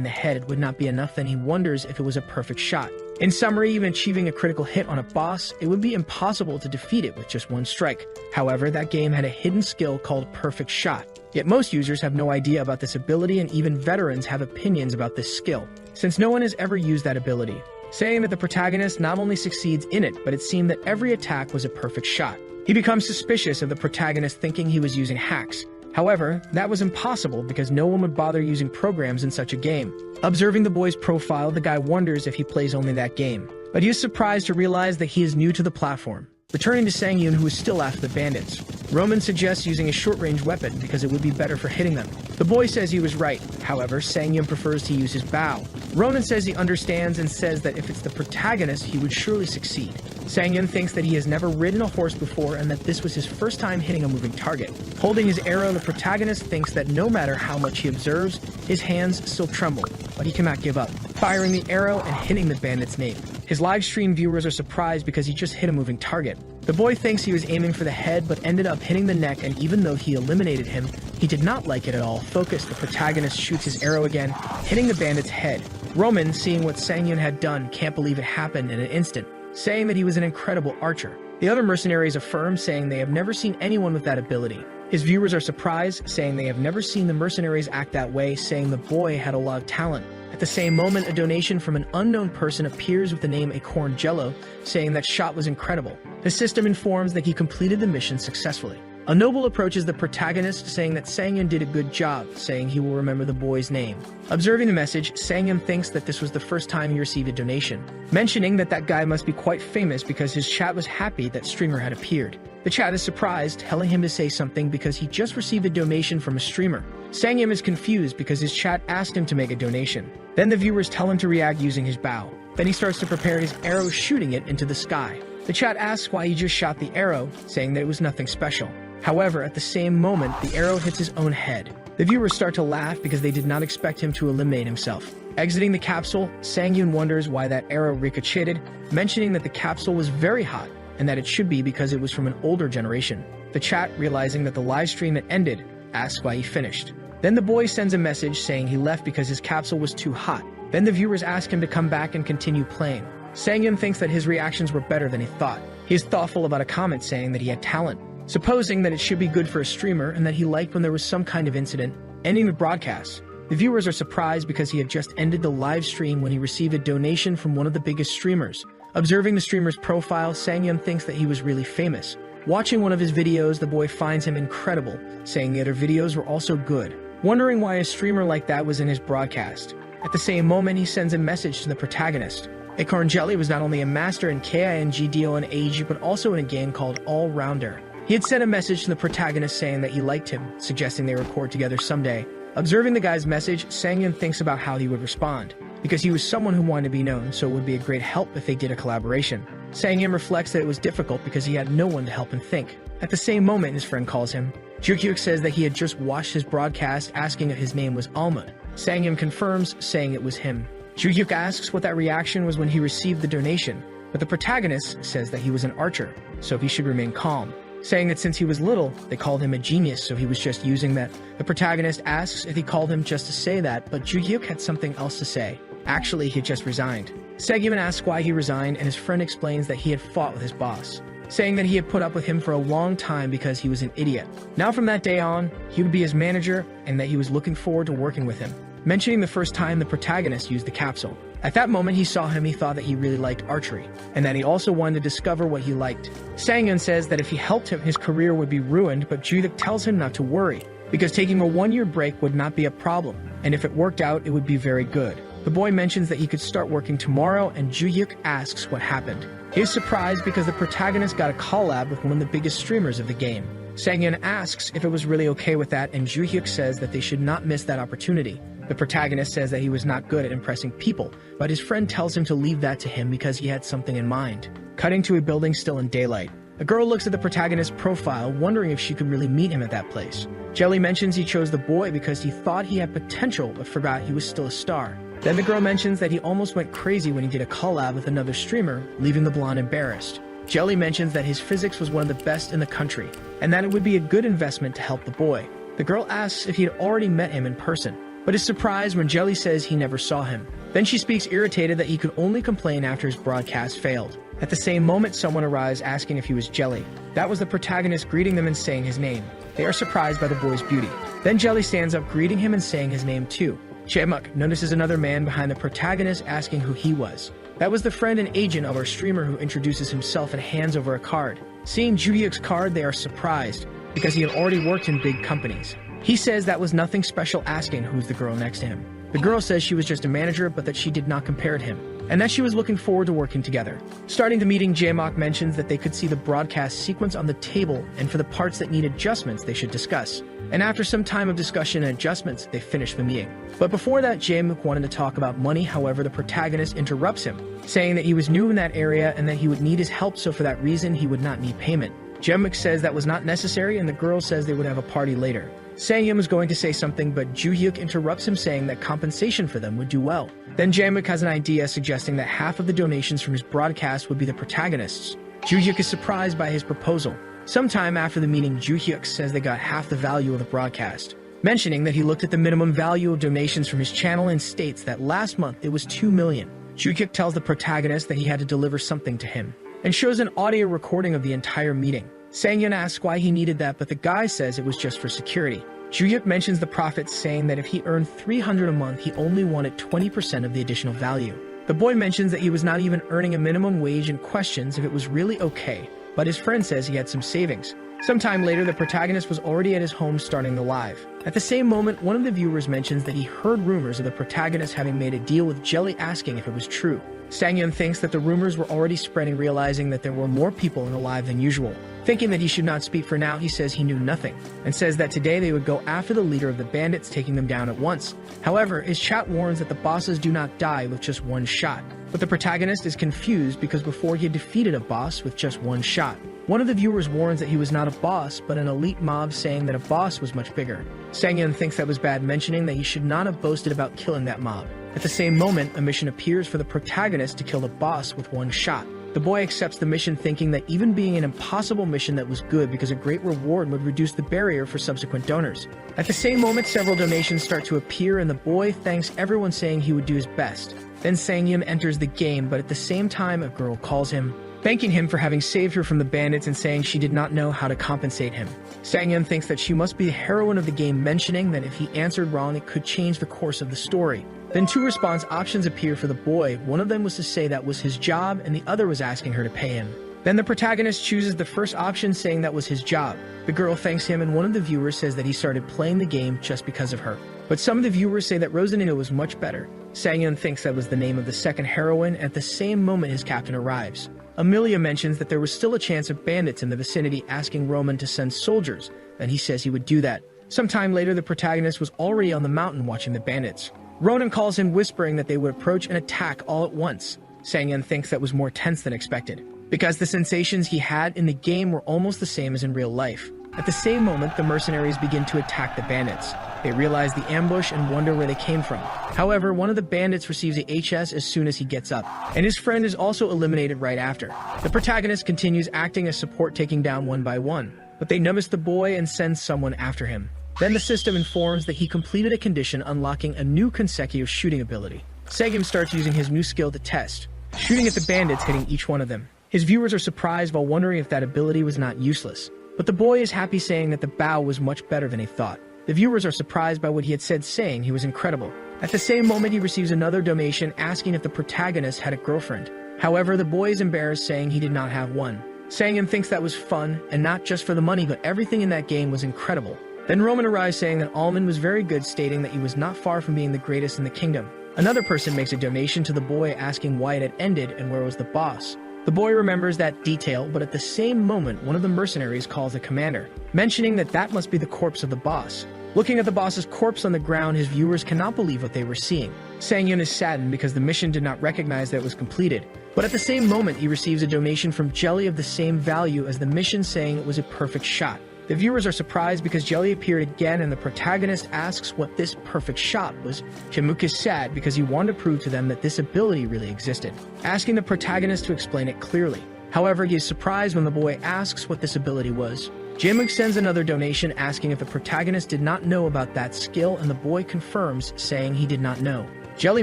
the head would not be enough, then he wonders if it was a perfect shot. In summary, even achieving a critical hit on a boss, it would be impossible to defeat it with just one strike. However, that game had a hidden skill called Perfect Shot. Yet most users have no idea about this ability, and even veterans have opinions about this skill, since no one has ever used that ability, saying that the protagonist not only succeeds in it, but it seemed that every attack was a perfect shot. He becomes suspicious of the protagonist, thinking he was using hacks. However, that was impossible because no one would bother using programs in such a game. Observing the boy's profile, the guy wonders if he plays only that game, but he is surprised to realize that he is new to the platform. Returning to Sang-Yun, who is still after the bandits, Roman suggests using a short-range weapon because it would be better for hitting them. The boy says he was right. However, Sang-Yun prefers to use his bow. Roman says he understands and says that if it's the protagonist, he would surely succeed. Sang-Yun thinks that he has never ridden a horse before and that this was his first time hitting a moving target. Holding his arrow, the protagonist thinks that no matter how much he observes, his hands still tremble, but he cannot give up, firing the arrow and hitting the bandit's nape. His live stream viewers are surprised because he just hit a moving target. The boy thinks he was aiming for the head but ended up hitting the neck, and even though he eliminated him, he did not like it at all. Focused, the protagonist shoots his arrow again, hitting the bandit's head. Roman, seeing what Sang-Yun had done, can't believe it happened in an instant, saying that he was an incredible archer. The other mercenaries affirm, saying they have never seen anyone with that ability. His viewers are surprised, saying they have never seen the mercenaries act that way, saying the boy had a lot of talent. At the same moment, a donation from an unknown person appears with the name Acorn Jello, saying that shot was incredible. The system informs that he completed the mission successfully. A noble approaches the protagonist, saying that Sang-Yun did a good job, saying he will remember the boy's name. Observing the message, Sang-Yun thinks that this was the first time he received a donation, mentioning that that guy must be quite famous because his chat was happy that streamer had appeared. The chat is surprised, telling him to say something because he just received a donation from a streamer. Sang-Yun is confused because his chat asked him to make a donation. Then the viewers tell him to react using his bow. Then he starts to prepare his arrow, shooting it into the sky. The chat asks why he just shot the arrow, saying that it was nothing special. However, at the same moment, the arrow hits his own head. The viewers start to laugh because they did not expect him to eliminate himself. Exiting the capsule, Sang-Yun wonders why that arrow ricocheted, mentioning that the capsule was very hot and that it should be because it was from an older generation. The chat, realizing that the live stream had ended, asks why he finished. Then the boy sends a message saying he left because his capsule was too hot. Then the viewers ask him to come back and continue playing. Sang-Yun thinks that his reactions were better than he thought. He is thoughtful about a comment saying that he had talent, supposing that it should be good for a streamer and that he liked when there was some kind of incident, ending the broadcast. The viewers are surprised because he had just ended the live stream when he received a donation from one of the biggest streamers. Observing the streamer's profile, Sang-Yun thinks that he was really famous. Watching one of his videos, the boy finds him incredible, saying the other videos were also good, wondering why a streamer like that was in his broadcast. At the same moment, he sends a message to the protagonist. Acorn Jelly was not only a master in KING DONAG, but also in a game called All Rounder. He had sent a message to the protagonist saying that he liked him, suggesting they record together someday. Observing the guy's message, Sang-Yun thinks about how he would respond, because he was someone who wanted to be known, so it would be a great help if they did a collaboration. Sang-Yun reflects that it was difficult because he had no one to help him think. At the same moment, his friend calls him. Jukyuk says that he had just watched his broadcast, asking if his name was Almud. Sang-Yun confirms, saying it was him. Jukyuk asks what that reaction was when he received the donation, but the protagonist says that he was an archer, so he should remain calm, saying that since he was little, they called him a genius, so he was just using that. The protagonist asks if he called him just to say that, but Jukyuk had something else to say. Actually, he had just resigned. Sang-Yun asks why he resigned, and his friend explains that he had fought with his boss, saying that he had put up with him for a long time because he was an idiot. Now from that day on, he would be his manager, and that he was looking forward to working with him, mentioning the first time the protagonist used the capsule. At that moment he saw him, he thought that he really liked archery, and that he also wanted to discover what he liked. Sang-Yun says that if he helped him, his career would be ruined, but Jukyuk tells him not to worry, because taking a 1-year break would not be a problem, and if it worked out, it would be very good. The boy mentions that he could start working tomorrow, and Jukyuk asks what happened. He is surprised because the protagonist got a collab with one of the biggest streamers of the game. Sang-Yun asks if it was really okay with that, and Jukyuk says that they should not miss that opportunity. The protagonist says that he was not good at impressing people, but his friend tells him to leave that to him because he had something in mind. Cutting to a building still in daylight. A girl looks at the protagonist's profile, wondering if she could really meet him at that place. Jelly mentions he chose the boy because he thought he had potential but forgot he was still a star. Then the girl mentions that he almost went crazy when he did a collab with another streamer, leaving the blonde embarrassed. Jelly mentions that his physics was one of the best in the country, and that it would be a good investment to help the boy. The girl asks if he had already met him in person. but is surprised when Jelly says he never saw him. Then she speaks irritated that he could only complain after his broadcast failed. At the same moment, someone arrives asking if he was Jelly. That was the protagonist greeting them and saying his name. They are surprised by the boy's beauty. Then Jelly stands up greeting him and saying his name too. Jaemook notices another man behind the protagonist asking who he was. That was the friend and agent of our streamer who introduces himself and hands over a card. Seeing Joo-hyuk's card, they are surprised because he had already worked in big companies. He says that was nothing special, asking who's the girl next to him. The girl says she was just a manager, but that she did not compare to him, and that she was looking forward to working together. Starting the meeting, Jaemook mentions that they could see the broadcast sequence on the table, and for the parts that need adjustments, they should discuss. And after some time of discussion and adjustments, they finish the meeting. But before that, Jaemook wanted to talk about money. However, the protagonist interrupts him, saying that he was new in that area and that he would need his help, so for that reason, he would not need payment. Jaemook says that was not necessary, and the girl says they would have a party later. Sang-yeon was going to say something, but Joo-hyuk interrupts him, saying that compensation for them would do well. Then Jaemook has an idea, suggesting that half of the donations from his broadcast would be the protagonist's. Joo-hyuk is surprised by his proposal. Sometime after the meeting, Joo-hyuk says they got half the value of the broadcast, mentioning that he looked at the minimum value of donations from his channel and states that last month it was 2 million. Joo-hyuk tells the protagonist that he had to deliver something to him, and shows an audio recording of the entire meeting. Sang-yeon asks why he needed that, but the guy says it was just for security. Joo-hyuk mentions the profits, saying that if he earned 300 a month, he only wanted 20% of the additional value. The boy mentions that he was not even earning a minimum wage and questions if it was really okay, but his friend says he had some savings. Sometime later, the protagonist was already at his home starting the live. At the same moment, one of the viewers mentions that he heard rumors of the protagonist having made a deal with Jelly, asking if it was true. Sang-yeon thinks that the rumors were already spreading, realizing that there were more people in the live than usual. Thinking that he should not speak for now, he says he knew nothing, and says that today they would go after the leader of the bandits, taking them down at once. However, his chat warns that the bosses do not die with just one shot. But the protagonist is confused because before he had defeated a boss with just one shot. One of the viewers warns that he was not a boss, but an elite mob, saying that a boss was much bigger. Sang-yeon thinks that was bad, mentioning that he should not have boasted about killing that mob. At the same moment, a mission appears for the protagonist to kill the boss with one shot. The boy accepts the mission, thinking that even being an impossible mission, that was good because a great reward would reduce the barrier for subsequent donors. At the same moment, several donations start to appear, and the boy thanks everyone, saying he would do his best. Then Sang-yeon enters the game, but at the same time, a girl calls him, thanking him for having saved her from the bandits and saying she did not know how to compensate him. Sang-yeon thinks that she must be the heroine of the game, mentioning that if he answered wrong, it could change the course of the story. Then two response options appear for the boy. One of them was to say that was his job, and the other was asking her to pay him. Then the protagonist chooses the first option, saying that was his job. The girl thanks him, and one of the viewers says that he started playing the game just because of her. But some of the viewers say that Rosanita was much better. Sang-yeon thinks that was the name of the second heroine. At the same moment, his captain arrives. Amelia mentions that there was still a chance of bandits in the vicinity, asking Roman to send soldiers, and he says he would do that. Sometime later, the protagonist was already on the mountain watching the bandits. Ronan calls him, whispering that they would approach and attack all at once. Sang-yeon thinks that was more tense than expected, because the sensations he had in the game were almost the same as in real life. At the same moment, the mercenaries begin to attack the bandits. They realize the ambush and wonder where they came from. However, one of the bandits receives a HS as soon as he gets up, and his friend is also eliminated right after. The protagonist continues acting as support, taking down one by one, but they notice the boy and send someone after him. Then the system informs that he completed a condition, unlocking a new consecutive shooting ability. Sang-yeon starts using his new skill to test, shooting at the bandits, hitting each one of them. His viewers are surprised while wondering if that ability was not useless. But the boy is happy, saying that the bow was much better than he thought. The viewers are surprised by what he had said, saying he was incredible. At the same moment, he receives another donation asking if the protagonist had a girlfriend. However, the boy is embarrassed, saying he did not have one. Sang-yeon thinks that was fun, and not just for the money, but everything in that game was incredible. Then Roman arrives, saying that Almond was very good, stating that he was not far from being the greatest in the kingdom. Another person makes a donation to the boy, asking why it had ended and where was the boss. The boy remembers that detail, but at the same moment, one of the mercenaries calls the commander, mentioning that that must be the corpse of the boss. Looking at the boss's corpse on the ground, his viewers cannot believe what they were seeing. Sang-yeon is saddened because the mission did not recognize that it was completed. But at the same moment, he receives a donation from Jelly of the same value as the mission, saying it was a perfect shot. The viewers are surprised because Jelly appeared again, and the protagonist asks what this perfect shot was. Jaemook is sad because he wanted to prove to them that this ability really existed, asking the protagonist to explain it clearly. However, he is surprised when the boy asks what this ability was. Jaemook sends another donation asking if the protagonist did not know about that skill, and the boy confirms, saying he did not know. Jelly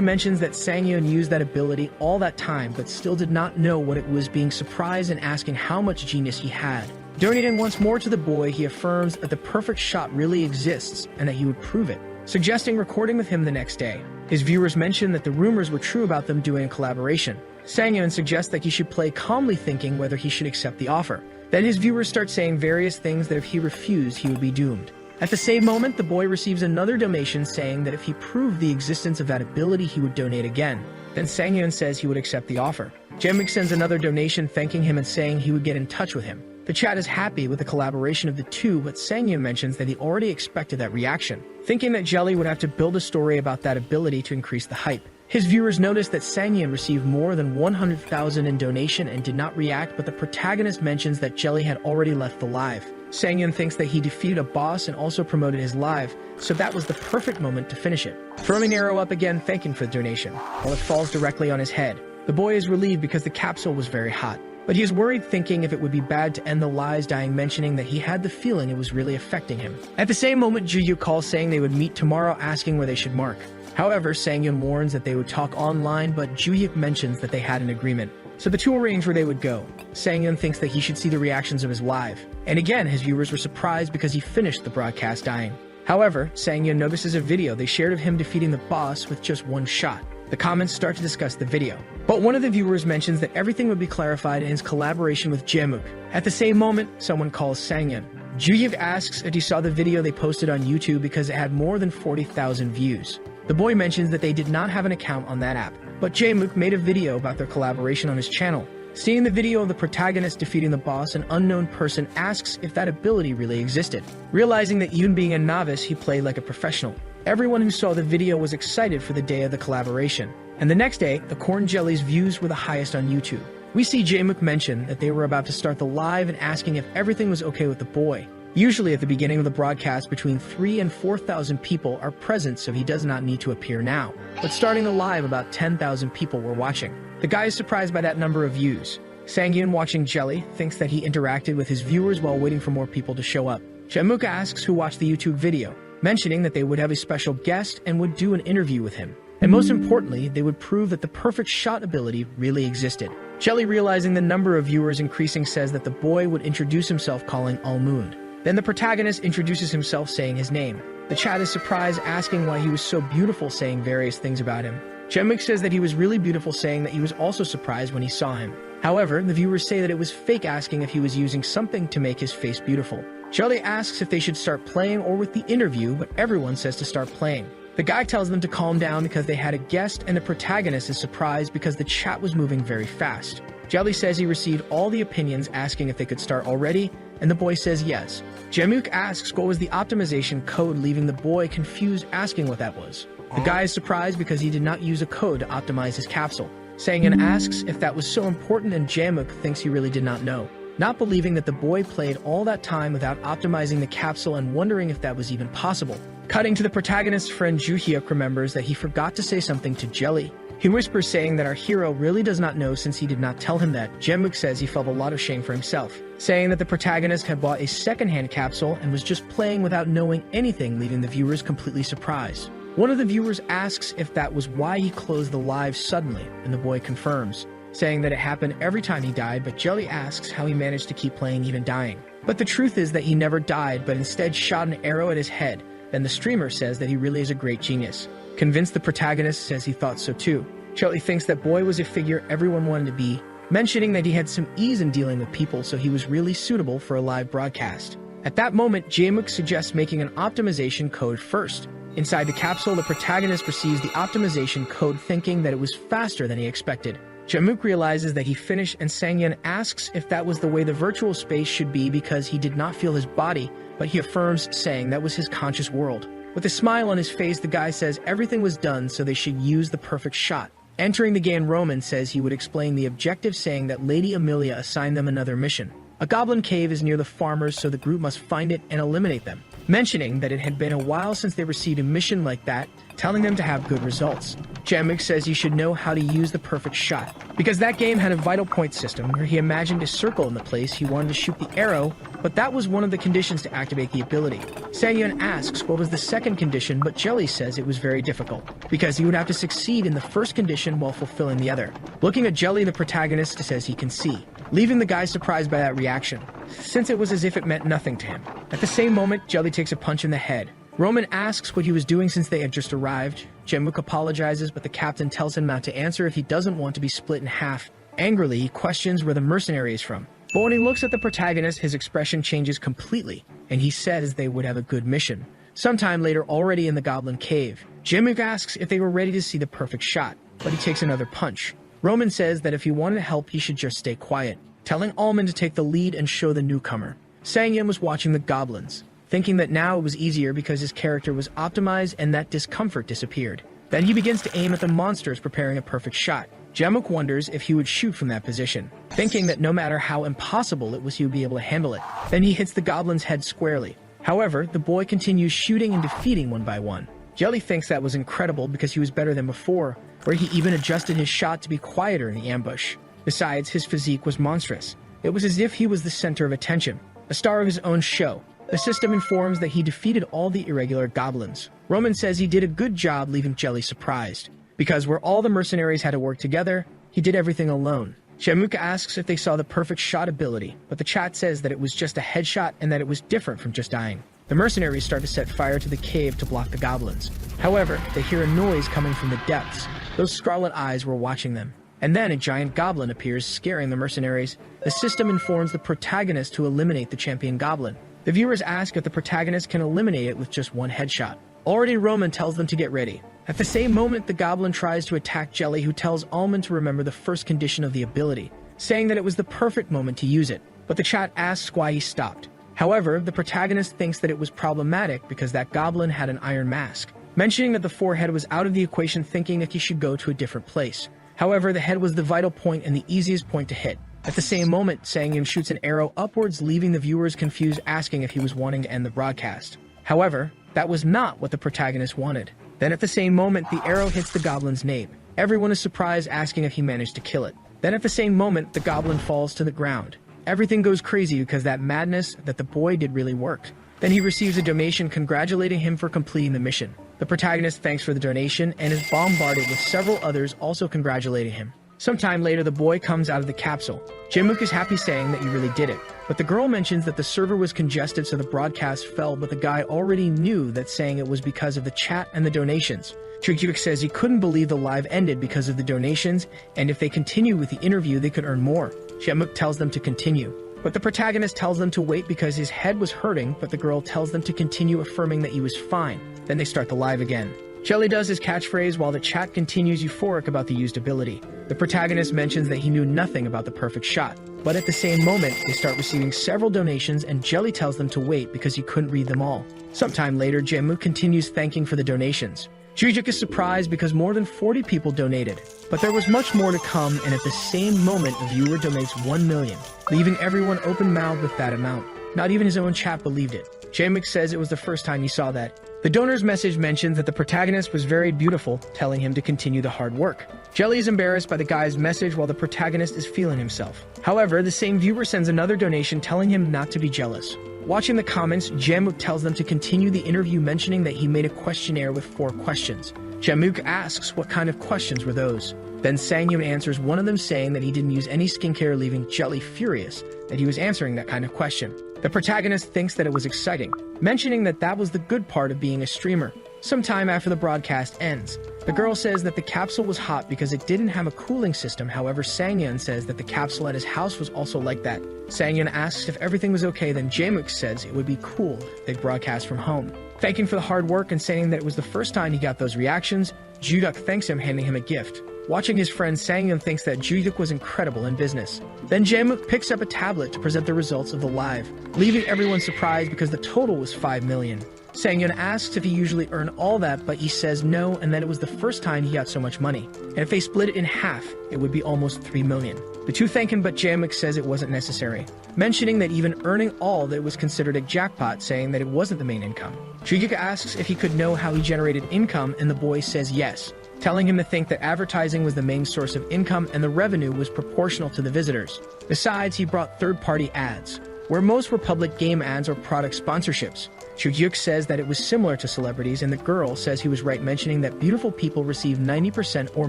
mentions that Sang-yeon used that ability all that time but still did not know what it was, being surprised and asking how much genius he had. Donating once more to the boy, he affirms that the perfect shot really exists and that he would prove it, suggesting recording with him the next day. His viewers mention that the rumors were true about them doing a collaboration. Sang-yeon suggests that he should play calmly, thinking whether he should accept the offer. Then his viewers start saying various things that if he refused, he would be doomed. At the same moment, the boy receives another donation saying that if he proved the existence of that ability, he would donate again. Then Sang-yeon says he would accept the offer. Jaemook sends another donation thanking him and saying he would get in touch with him. The chat is happy with the collaboration of the two, but Sang-yeon mentions that he already expected that reaction, thinking that Jelly would have to build a story about that ability to increase the hype. His viewers noticed that Sang-yeon received more than 100,000 in donation and did not react, but the protagonist mentions that Jelly had already left the live. Sang-yeon thinks that he defeated a boss and also promoted his live, so that was the perfect moment to finish it. Throwing an arrow up again, thanking for the donation, while it falls directly on his head. The boy is relieved because the capsule was very hot, but he is worried, thinking if it would be bad to end the lives dying, mentioning that he had the feeling it was really affecting him. At the same moment, Ju-Hyuk calls saying they would meet tomorrow, asking where they should mark. However, Sang-yeon warns that they would talk online, but Ju-Hyuk mentions that they had an agreement, so the two arrange where they would go. Sang-yeon thinks that he should see the reactions of his live, and again his viewers were surprised because he finished the broadcast dying. However, Sang-yeon notices a video they shared of him defeating the boss with just one shot. The comments start to discuss the video, but one of the viewers mentions that everything would be clarified in his collaboration with Jaemook. At the same moment, someone calls Sang-yeon. Ju-Hyuk asks if he saw the video they posted on YouTube because it had more than 40,000 views. The boy mentions that they did not have an account on that app, but Jaemook made a video about their collaboration on his channel. Seeing the video of the protagonist defeating the boss, an unknown person asks if that ability really existed. Realizing that even being a novice, he played like a professional. Everyone who saw the video was excited for the day of the collaboration. And the next day, the Corn Jelly's views were the highest on YouTube. We see Jaemook mention that they were about to start the live and asking if everything was okay with the boy. Usually at the beginning of the broadcast, between 3,000 and 4,000 people are present, so he does not need to appear now. But starting the live, about 10,000 people were watching. The guy is surprised by that number of views. Sang-yeon, watching Jelly, thinks that he interacted with his viewers while waiting for more people to show up. Jaemook asks who watched the YouTube video, mentioning that they would have a special guest and would do an interview with him. And most importantly, they would prove that the perfect shot ability really existed. Jelly, realizing the number of viewers increasing, says that the boy would introduce himself calling Almond. Then the protagonist introduces himself saying his name. The chat is surprised, asking why he was so beautiful, saying various things about him. Jaemook says that he was really beautiful, saying that he was also surprised when he saw him. However, the viewers say that it was fake, asking if he was using something to make his face beautiful. Jelly asks if they should start playing or with the interview, but everyone says to start playing. The guy tells them to calm down because they had a guest, and the protagonist is surprised because the chat was moving very fast. Jelly says he received all the opinions, asking if they could start already, and the boy says yes. Jaemook asks what was the optimization code, leaving the boy confused, asking what that was. The guy is surprised because he did not use a code to optimize his capsule. Sang-yeon asks if that was so important, and Jaemook thinks he really did not know, not believing that the boy played all that time without optimizing the capsule and wondering if that was even possible. Cutting to the protagonist's friend, Ju-Hyuk remembers that he forgot to say something to Jelly. He whispers, saying that our hero really does not know since he did not tell him that. Jaemook says he felt a lot of shame for himself, saying that the protagonist had bought a second-hand capsule and was just playing without knowing anything, leaving the viewers completely surprised. One of the viewers asks if that was why he closed the live suddenly, and the boy confirms, saying that it happened every time he died, but Jelly asks how he managed to keep playing even dying. But the truth is that he never died, but instead shot an arrow at his head. Then the streamer says that he really is a great genius. Convinced, the protagonist says he thought so too. Jelly thinks that boy was a figure everyone wanted to be, mentioning that he had some ease in dealing with people, so he was really suitable for a live broadcast. At that moment, Jaemook suggests making an optimization code first. Inside the capsule, the protagonist receives the optimization code, thinking that it was faster than he expected. Jaemook realizes that he finished, and Sang-yeon asks if that was the way the virtual space should be because he did not feel his body, but he affirms, saying that was his conscious world. With a smile on his face, the guy says everything was done, so they should use the perfect shot. Entering the game, Roman says he would explain the objective, saying that Lady Amelia assigned them another mission. A goblin cave is near the farmers, so the group must find it and eliminate them. mentioning that it had been a while since they received a mission like that, telling them to have good results. Jae-mook says he should know how to use the perfect shot, because that game had a vital point system where he imagined a circle in the place he wanted to shoot the arrow, but that was one of the conditions to activate the ability. Sang-yeon asks what was the second condition, but Jelly says it was very difficult, because he would have to succeed in the first condition while fulfilling the other. Looking at Jelly, the protagonist says he can see, leaving the guy surprised by that reaction, since it was as if it meant nothing to him. At the same moment, Jelly takes a punch in the head. Roman asks what he was doing since they had just arrived. Jae-mook apologizes, but the captain tells him not to answer if he doesn't want to be split in half. Angrily, he questions where the mercenary is from. But when he looks at the protagonist, his expression changes completely, and he says they would have a good mission. Sometime later, already in the Goblin Cave, Jae-mook asks if they were ready to see the perfect shot, but he takes another punch. Roman says that if he wanted to help, he should just stay quiet, telling Allman to take the lead and show the newcomer. Sang-yeon was watching the goblins, thinking that now it was easier because his character was optimized and that discomfort disappeared. Then he begins to aim at the monsters, preparing a perfect shot. Jae-mook wonders if he would shoot from that position, thinking that no matter how impossible it was, he would be able to handle it. Then he hits the goblin's head squarely. However, the boy continues shooting and defeating one by one. Jelly thinks that was incredible because he was better than before, where he even adjusted his shot to be quieter in the ambush. Besides, his physique was monstrous. It was as if he was the center of attention, a star of his own show. The system informs that he defeated all the irregular goblins. Roman says he did a good job, leaving Jelly surprised, because where all the mercenaries had to work together, he did everything alone. Jae-mook asks if they saw the perfect shot ability, but the chat says that it was just a headshot and that it was different from just dying. The mercenaries start to set fire to the cave to block the goblins. However, they hear a noise coming from the depths. Those scarlet eyes were watching them. And then a giant goblin appears, scaring the mercenaries. The system informs the protagonist to eliminate the champion goblin. The viewers ask if the protagonist can eliminate it with just one headshot. Already Roman tells them to get ready. At the same moment, the goblin tries to attack Jelly, who tells Allman to remember the first condition of the ability, saying that it was the perfect moment to use it. But the chat asks why he stopped. However, the protagonist thinks that it was problematic because that goblin had an iron mask, mentioning that the forehead was out of the equation, thinking that he should go to a different place. However, the head was the vital point and the easiest point to hit. At the same moment, Sang-yeon shoots an arrow upwards, leaving the viewers confused, asking if he was wanting to end the broadcast. However, that was not what the protagonist wanted. Then at the same moment, the arrow hits the goblin's nape. Everyone is surprised, asking if he managed to kill it. Then at the same moment, the goblin falls to the ground. Everything goes crazy because that madness that the boy did really worked. Then he receives a donation congratulating him for completing the mission. The protagonist thanks for the donation and is bombarded with several others also congratulating him. Sometime later, the boy comes out of the capsule. Jae-mook is happy, saying that you really did it. But the girl mentions that the server was congested, so the broadcast fell, but the guy already knew that, saying it was because of the chat and the donations. Chugjuk says he couldn't believe the live ended because of the donations, and if they continue with the interview, they could earn more. Jae-mook tells them to continue. But the protagonist tells them to wait because his head was hurting, but the girl tells them to continue, affirming that he was fine. Then they start the live again. Jelly does his catchphrase while the chat continues euphoric about the used ability. The protagonist mentions that he knew nothing about the perfect shot, but at the same moment, they start receiving several donations and Jelly tells them to wait because he couldn't read them all. Sometime later, Jae-mook continues thanking for the donations. Chugjuk is surprised because more than 40 people donated, but there was much more to come, and at the same moment, a viewer donates 1 million, leaving everyone open-mouthed with that amount. Not even his own chat believed it. Jae-mook says it was the first time he saw that. The donor's message mentions that the protagonist was very beautiful, telling him to continue the hard work. Jelly is embarrassed by the guy's message while the protagonist is feeling himself. However, the same viewer sends another donation telling him not to be jealous. Watching the comments, Jae-mook tells them to continue the interview, mentioning that he made a questionnaire with 4 questions. Jae-mook asks what kind of questions were those. Then Sang-yeon answers one of them, saying that he didn't use any skincare, leaving Jelly furious that he was answering that kind of question. The protagonist thinks that it was exciting, mentioning that that was the good part of being a streamer. Sometime after the broadcast ends, the girl says that the capsule was hot because it didn't have a cooling system. However, Sang-yeon says that the capsule at his house was also like that. Sang-yeon asks if everything was okay, then Jae-mook says it would be cool if they broadcast from home. Thanking for the hard work and saying that it was the first time he got those reactions, Juduk thanks him, handing him a gift. Watching his friend, Sang-yeon thinks that Juduk was incredible in business. Then Jae-mook picks up a tablet to present the results of the live, leaving everyone surprised because the total was 5 million. Sang-yeon asks if he usually earned all that, but he says no and that it was the first time he got so much money. And if they split it in half, it would be almost 3 million. The two thank him, but Jae-mook says it wasn't necessary, mentioning that even earning all that was considered a jackpot, saying that it wasn't the main income. Joo-hyuk asks if he could know how he generated income, and the boy says yes, telling him to think that advertising was the main source of income and the revenue was proportional to the visitors. Besides, he brought third-party ads, where most were public game ads or product sponsorships. Joo-hyuk says that it was similar to celebrities, and the girl says he was right, mentioning that beautiful people receive 90% or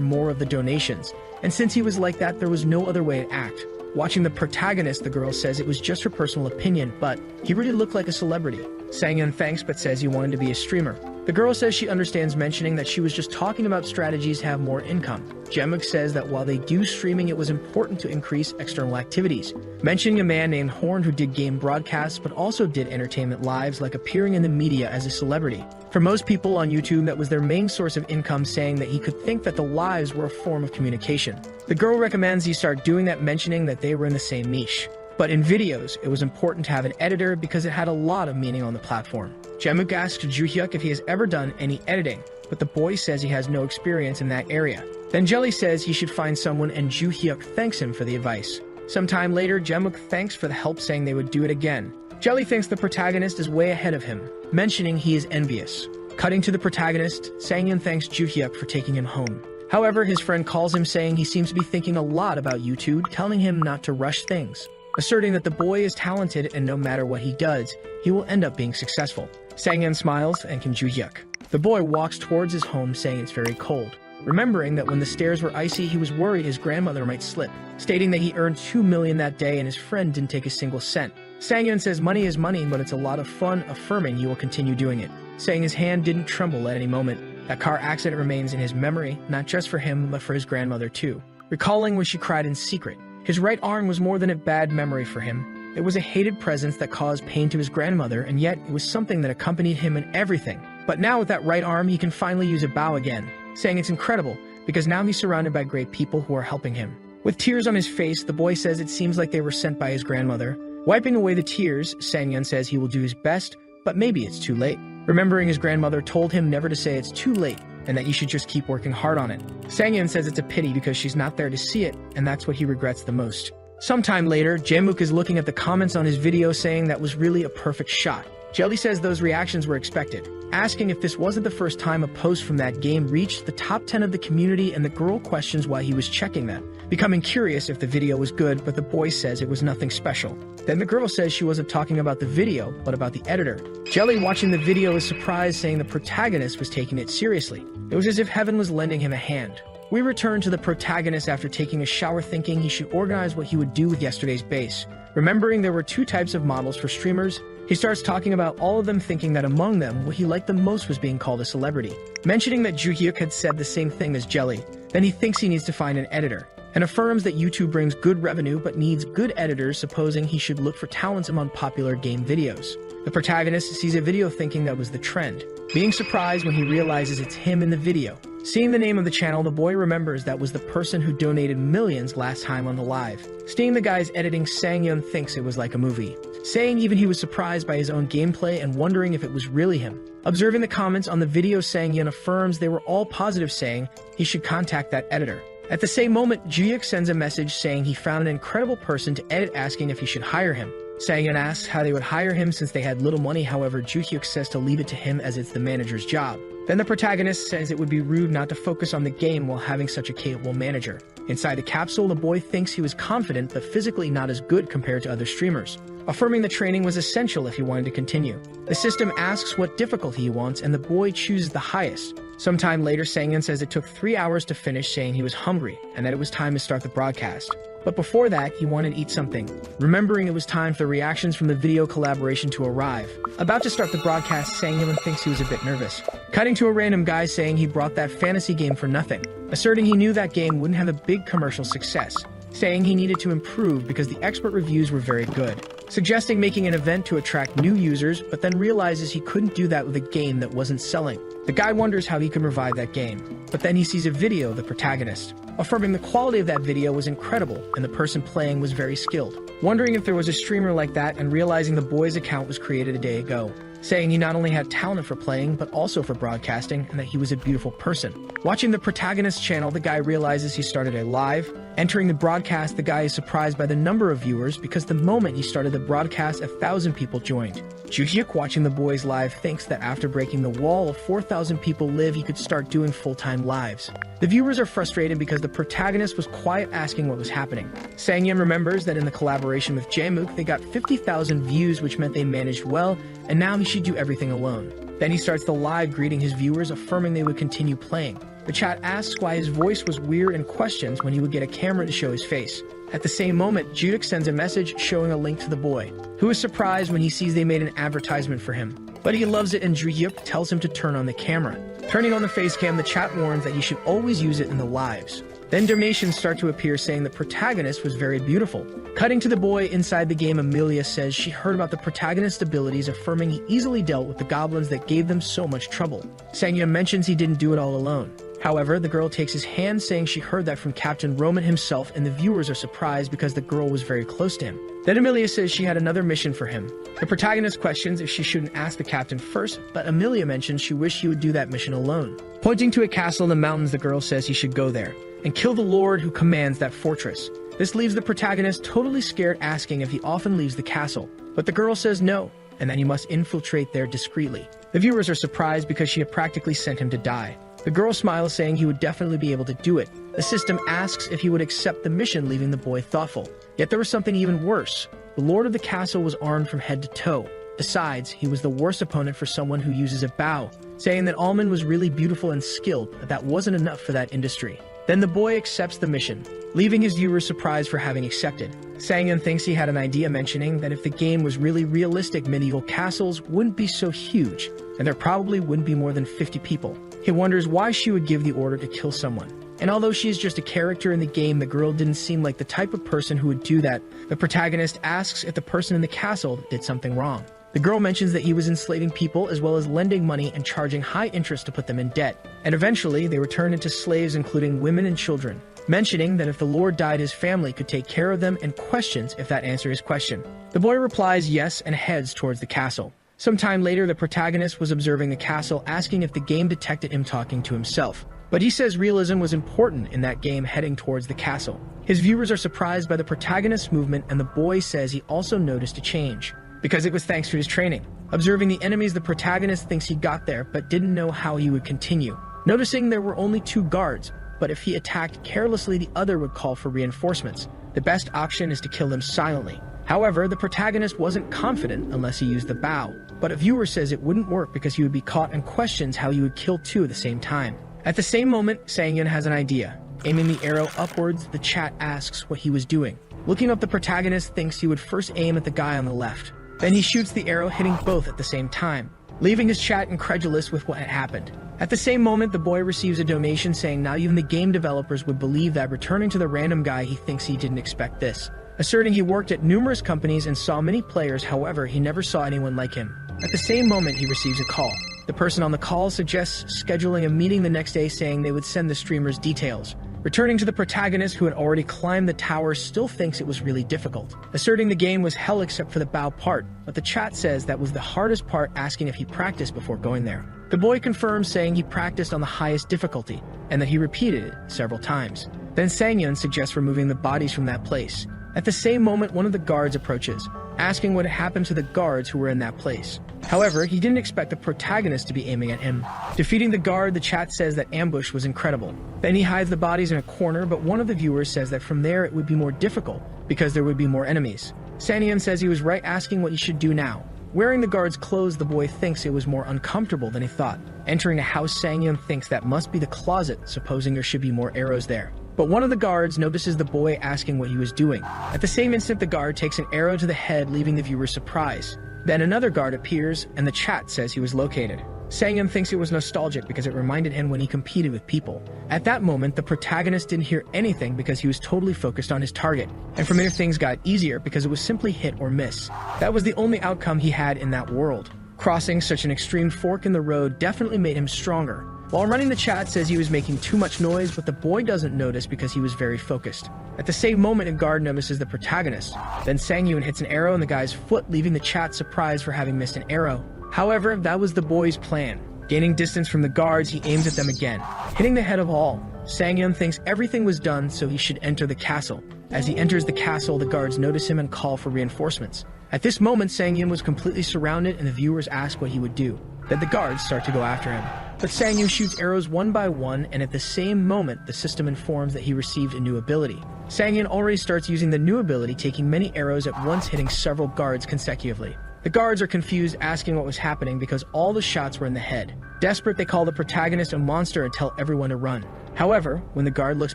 more of the donations, and since he was like that, there was no other way to act. Watching the protagonist, the girl says it was just her personal opinion, but he really looked like a celebrity. Sang-yeon thanks but says he wanted to be a streamer. The girl says she understands, mentioning that she was just talking about strategies to have more income. Jae-mook says that while they do streaming, it was important to increase external activities, mentioning a man named Horn who did game broadcasts but also did entertainment lives like appearing in the media as a celebrity. For most people on YouTube, that was their main source of income, saying that he could think that the lives were a form of communication. The girl recommends he start doing that, mentioning that they were in the same niche. But in videos, it was important to have an editor because it had a lot of meaning on the platform. Jae-mook asks Joo-hyuk if he has ever done any editing, but the boy says he has no experience in that area. Then Jelly says he should find someone, and Joo-hyuk thanks him for the advice. Sometime later, Jae-mook thanks for the help, saying they would do it again. Jelly thinks the protagonist is way ahead of him, mentioning he is envious. Cutting to the protagonist, Sang-yeon thanks Joo-hyuk for taking him home. However, his friend calls him, saying he seems to be thinking a lot about YouTube, telling him not to rush things, asserting that the boy is talented and no matter what he does, he will end up being successful. Sang-yeon smiles and Kim Joo-hyuk. The boy walks towards his home, saying it's very cold, remembering that when the stairs were icy, he was worried his grandmother might slip, stating that he earned 2 million that day and his friend didn't take a single cent. Sang-yeon says money is money, but it's a lot of fun, affirming he will continue doing it, saying his hand didn't tremble at any moment. That car accident remains in his memory, not just for him, but for his grandmother too, recalling when she cried in secret. His right arm was more than a bad memory for him. It was a hated presence that caused pain to his grandmother, and yet it was something that accompanied him in everything. But now with that right arm, he can finally use a bow again, saying it's incredible, because now he's surrounded by great people who are helping him. With tears on his face, the boy says it seems like they were sent by his grandmother. Wiping away the tears, Sang-yeon says he will do his best, but maybe it's too late. Remembering his grandmother told him never to say it's too late, and that he should just keep working hard on it. Sang-yeon says it's a pity because she's not there to see it, and that's what he regrets the most. Sometime later, Jae-mook is looking at the comments on his video, saying that was really a perfect shot. Jelly says those reactions were expected, asking if this wasn't the first time a post from that game reached the top 10 of the community, and the girl questions why he was checking them, becoming curious if the video was good, but the boy says it was nothing special. Then the girl says she wasn't talking about the video, but about the editor. Jelly, watching the video, is surprised, saying the protagonist was taking it seriously. It was as if heaven was lending him a hand. We return to the protagonist after taking a shower, thinking he should organize what he would do with yesterday's base. Remembering there were 2 types of models for streamers, he starts talking about all of them, thinking that among them, what he liked the most was being called a celebrity, mentioning that Joo-hyuk had said the same thing as Jelly. Then he thinks he needs to find an editor, and affirms that YouTube brings good revenue but needs good editors, supposing he should look for talents among popular game videos. The protagonist sees a video, thinking that was the trend, being surprised when he realizes it's him in the video. Seeing the name of the channel, the boy remembers that was the person who donated millions last time on the live. Seeing the guy's editing, Sang-yeon thinks it was like a movie, saying even he was surprised by his own gameplay and wondering if it was really him. Observing the comments on the video, Sang-yeon affirms they were all positive, saying he should contact that editor. At the same moment, Joo-hyuk sends a message saying he found an incredible person to edit, asking if he should hire him. Sang-yeon asks how they would hire him since they had little money. However, Joo-hyuk says to leave it to him as it's the manager's job. Then the protagonist says it would be rude not to focus on the game while having such a capable manager. Inside the capsule, the boy thinks he was confident but physically not as good compared to other streamers, affirming the training was essential if he wanted to continue. The system asks what difficulty he wants, and the boy chooses the highest. Sometime later, Sang-yeon says it took 3 hours to finish, saying he was hungry and that it was time to start the broadcast. But before that, he wanted to eat something, remembering it was time for the reactions from the video collaboration to arrive. About to start the broadcast, Sang-yeon thinks he was a bit nervous, cutting to a random guy saying he brought that fantasy game for nothing, asserting he knew that game wouldn't have a big commercial success, saying he needed to improve because the expert reviews were very good, suggesting making an event to attract new users, but then realizes he couldn't do that with a game that wasn't selling. The guy wonders how he can revive that game, but then he sees a video of the protagonist, affirming the quality of that video was incredible and the person playing was very skilled, wondering if there was a streamer like that and realizing the boy's account was created a day ago. saying he not only had talent for playing, but also for broadcasting, and that he was a beautiful person. Watching the protagonist's channel, the guy realizes he started a live. Entering the broadcast, the guy is surprised by the number of viewers because the moment he started the broadcast, 1,000 people joined. Juhyuk, watching the boys live, thinks that after breaking the wall of 4,000 people live, he could start doing full-time lives. The viewers are frustrated because the protagonist was quiet asking what was happening. Sangyeon remembers that in the collaboration with Jmook, they got 50,000 views, which meant they managed well, and now he should do everything alone. Then he starts the live greeting his viewers, affirming they would continue playing. The chat asks why his voice was weird and questions when he would get a camera to show his face. At the same moment, Judyk sends a message showing a link to the boy, who is surprised when he sees they made an advertisement for him. But he loves it, and Juhyuk tells him to turn on the camera. Turning on the face cam, the chat warns that he should always use it in the lives. Then donations start to appear saying the protagonist was very beautiful. Cutting to the boy inside the game, Amelia says she heard about the protagonist's abilities, affirming he easily dealt with the goblins that gave them so much trouble. Sangyeon mentions he didn't do it all alone. However, the girl takes his hand, saying she heard that from Captain Roman himself, and the viewers are surprised because the girl was very close to him. Then Amelia says she had another mission for him. The protagonist questions if she shouldn't ask the captain first, but Amelia mentions she wished he would do that mission alone. Pointing to a castle in the mountains, the girl says he should go there and kill the lord who commands that fortress. This leaves the protagonist totally scared, asking if he often leaves the castle, but the girl says no, and that he must infiltrate there discreetly. The viewers are surprised because she had practically sent him to die. The girl smiles, saying he would definitely be able to do it. The system asks if he would accept the mission, leaving the boy thoughtful. Yet there was something even worse. The lord of the castle was armed from head to toe. Besides, he was the worst opponent for someone who uses a bow, saying that Almond was really beautiful and skilled, but that wasn't enough for that industry. Then the boy accepts the mission, leaving his viewers surprised for having accepted. Sangyeon thinks he had an idea, mentioning that if the game was really realistic, medieval castles wouldn't be so huge, and there probably wouldn't be more than 50 people. He wonders why she would give the order to kill someone. And although she is just a character in the game, the girl didn't seem like the type of person who would do that. The protagonist asks if the person in the castle did something wrong. The girl mentions that he was enslaving people as well as lending money and charging high interest to put them in debt. And eventually, they were turned into slaves, including women and children, mentioning that if the lord died, his family could take care of them, and questions if that answered his question. The boy replies yes and heads towards the castle. Sometime later, the protagonist was observing the castle, asking if the game detected him talking to himself. But he says realism was important in that game, heading towards the castle. His viewers are surprised by the protagonist's movement, and the boy says he also noticed a change, because it was thanks to his training. Observing the enemies, the protagonist thinks he got there, but didn't know how he would continue. Noticing there were only 2 guards, but if he attacked carelessly, the other would call for reinforcements. The best option is to kill them silently. However, the protagonist wasn't confident unless he used the bow, but a viewer says it wouldn't work because he would be caught, and questions how he would kill 2 at the same time. At the same moment, Sangyeon has an idea. Aiming the arrow upwards, the chat asks what he was doing. Looking up, the protagonist thinks he would first aim at the guy on the left. Then he shoots the arrow, hitting both at the same time, leaving his chat incredulous with what had happened. At the same moment, the boy receives a donation, saying now even the game developers would believe that, returning to the random guy he thinks he didn't expect this. Asserting he worked at numerous companies and saw many players, however, he never saw anyone like him. At the same moment, he receives a call. The person on the call suggests scheduling a meeting the next day, saying they would send the streamers details. Returning to the protagonist, who had already climbed the tower, still thinks it was really difficult, asserting the game was hell except for the bow part, but the chat says that was the hardest part, asking if he practiced before going there. The boy confirms, saying he practiced on the highest difficulty, and that he repeated it several times. Then Sangyeon suggests removing the bodies from that place. At the same moment, one of the guards approaches, asking what had happened to the guards who were in that place. However, he didn't expect the protagonist to be aiming at him. Defeating the guard, the chat says that ambush was incredible. Then he hides the bodies in a corner, but one of the viewers says that from there it would be more difficult because there would be more enemies. Sangyeon says he was right, asking what he should do now. Wearing the guard's clothes, the boy thinks it was more uncomfortable than he thought. Entering a house, Sangyeon thinks that must be the closet, supposing there should be more arrows there. But one of the guards notices the boy, asking what he was doing. At the same instant, the guard takes an arrow to the head, leaving the viewer surprised. Then another guard appears, and the chat says he was located. Sangyeon thinks it was nostalgic because it reminded him when he competed with people. At that moment, the protagonist didn't hear anything because he was totally focused on his target. And from there, things got easier because it was simply hit or miss. That was the only outcome he had in that world. Crossing such an extreme fork in the road definitely made him stronger. While running, the chat says he was making too much noise, but the boy doesn't notice because he was very focused. At the same moment, a guard notices the protagonist. Then Sangyeon hits an arrow in the guy's foot, leaving the chat surprised for having missed an arrow. However, that was the boy's plan. Gaining distance from the guards, he aims at them again, hitting the head of all. Sang-yeon thinks everything was done, so he should enter the castle. As he enters the castle, the guards notice him and call for reinforcements. At this moment, Sang-yeon was completely surrounded and the viewers ask what he would do. Then the guards start to go after him. But Sang-yeon shoots arrows one by one, and at the same moment, the system informs that he received a new ability. Sang-yeon already starts using the new ability, taking many arrows at once, hitting several guards consecutively. The guards are confused, asking what was happening because all the shots were in the head. Desperate, they call the protagonist a monster and tell everyone to run. However, when the guard looks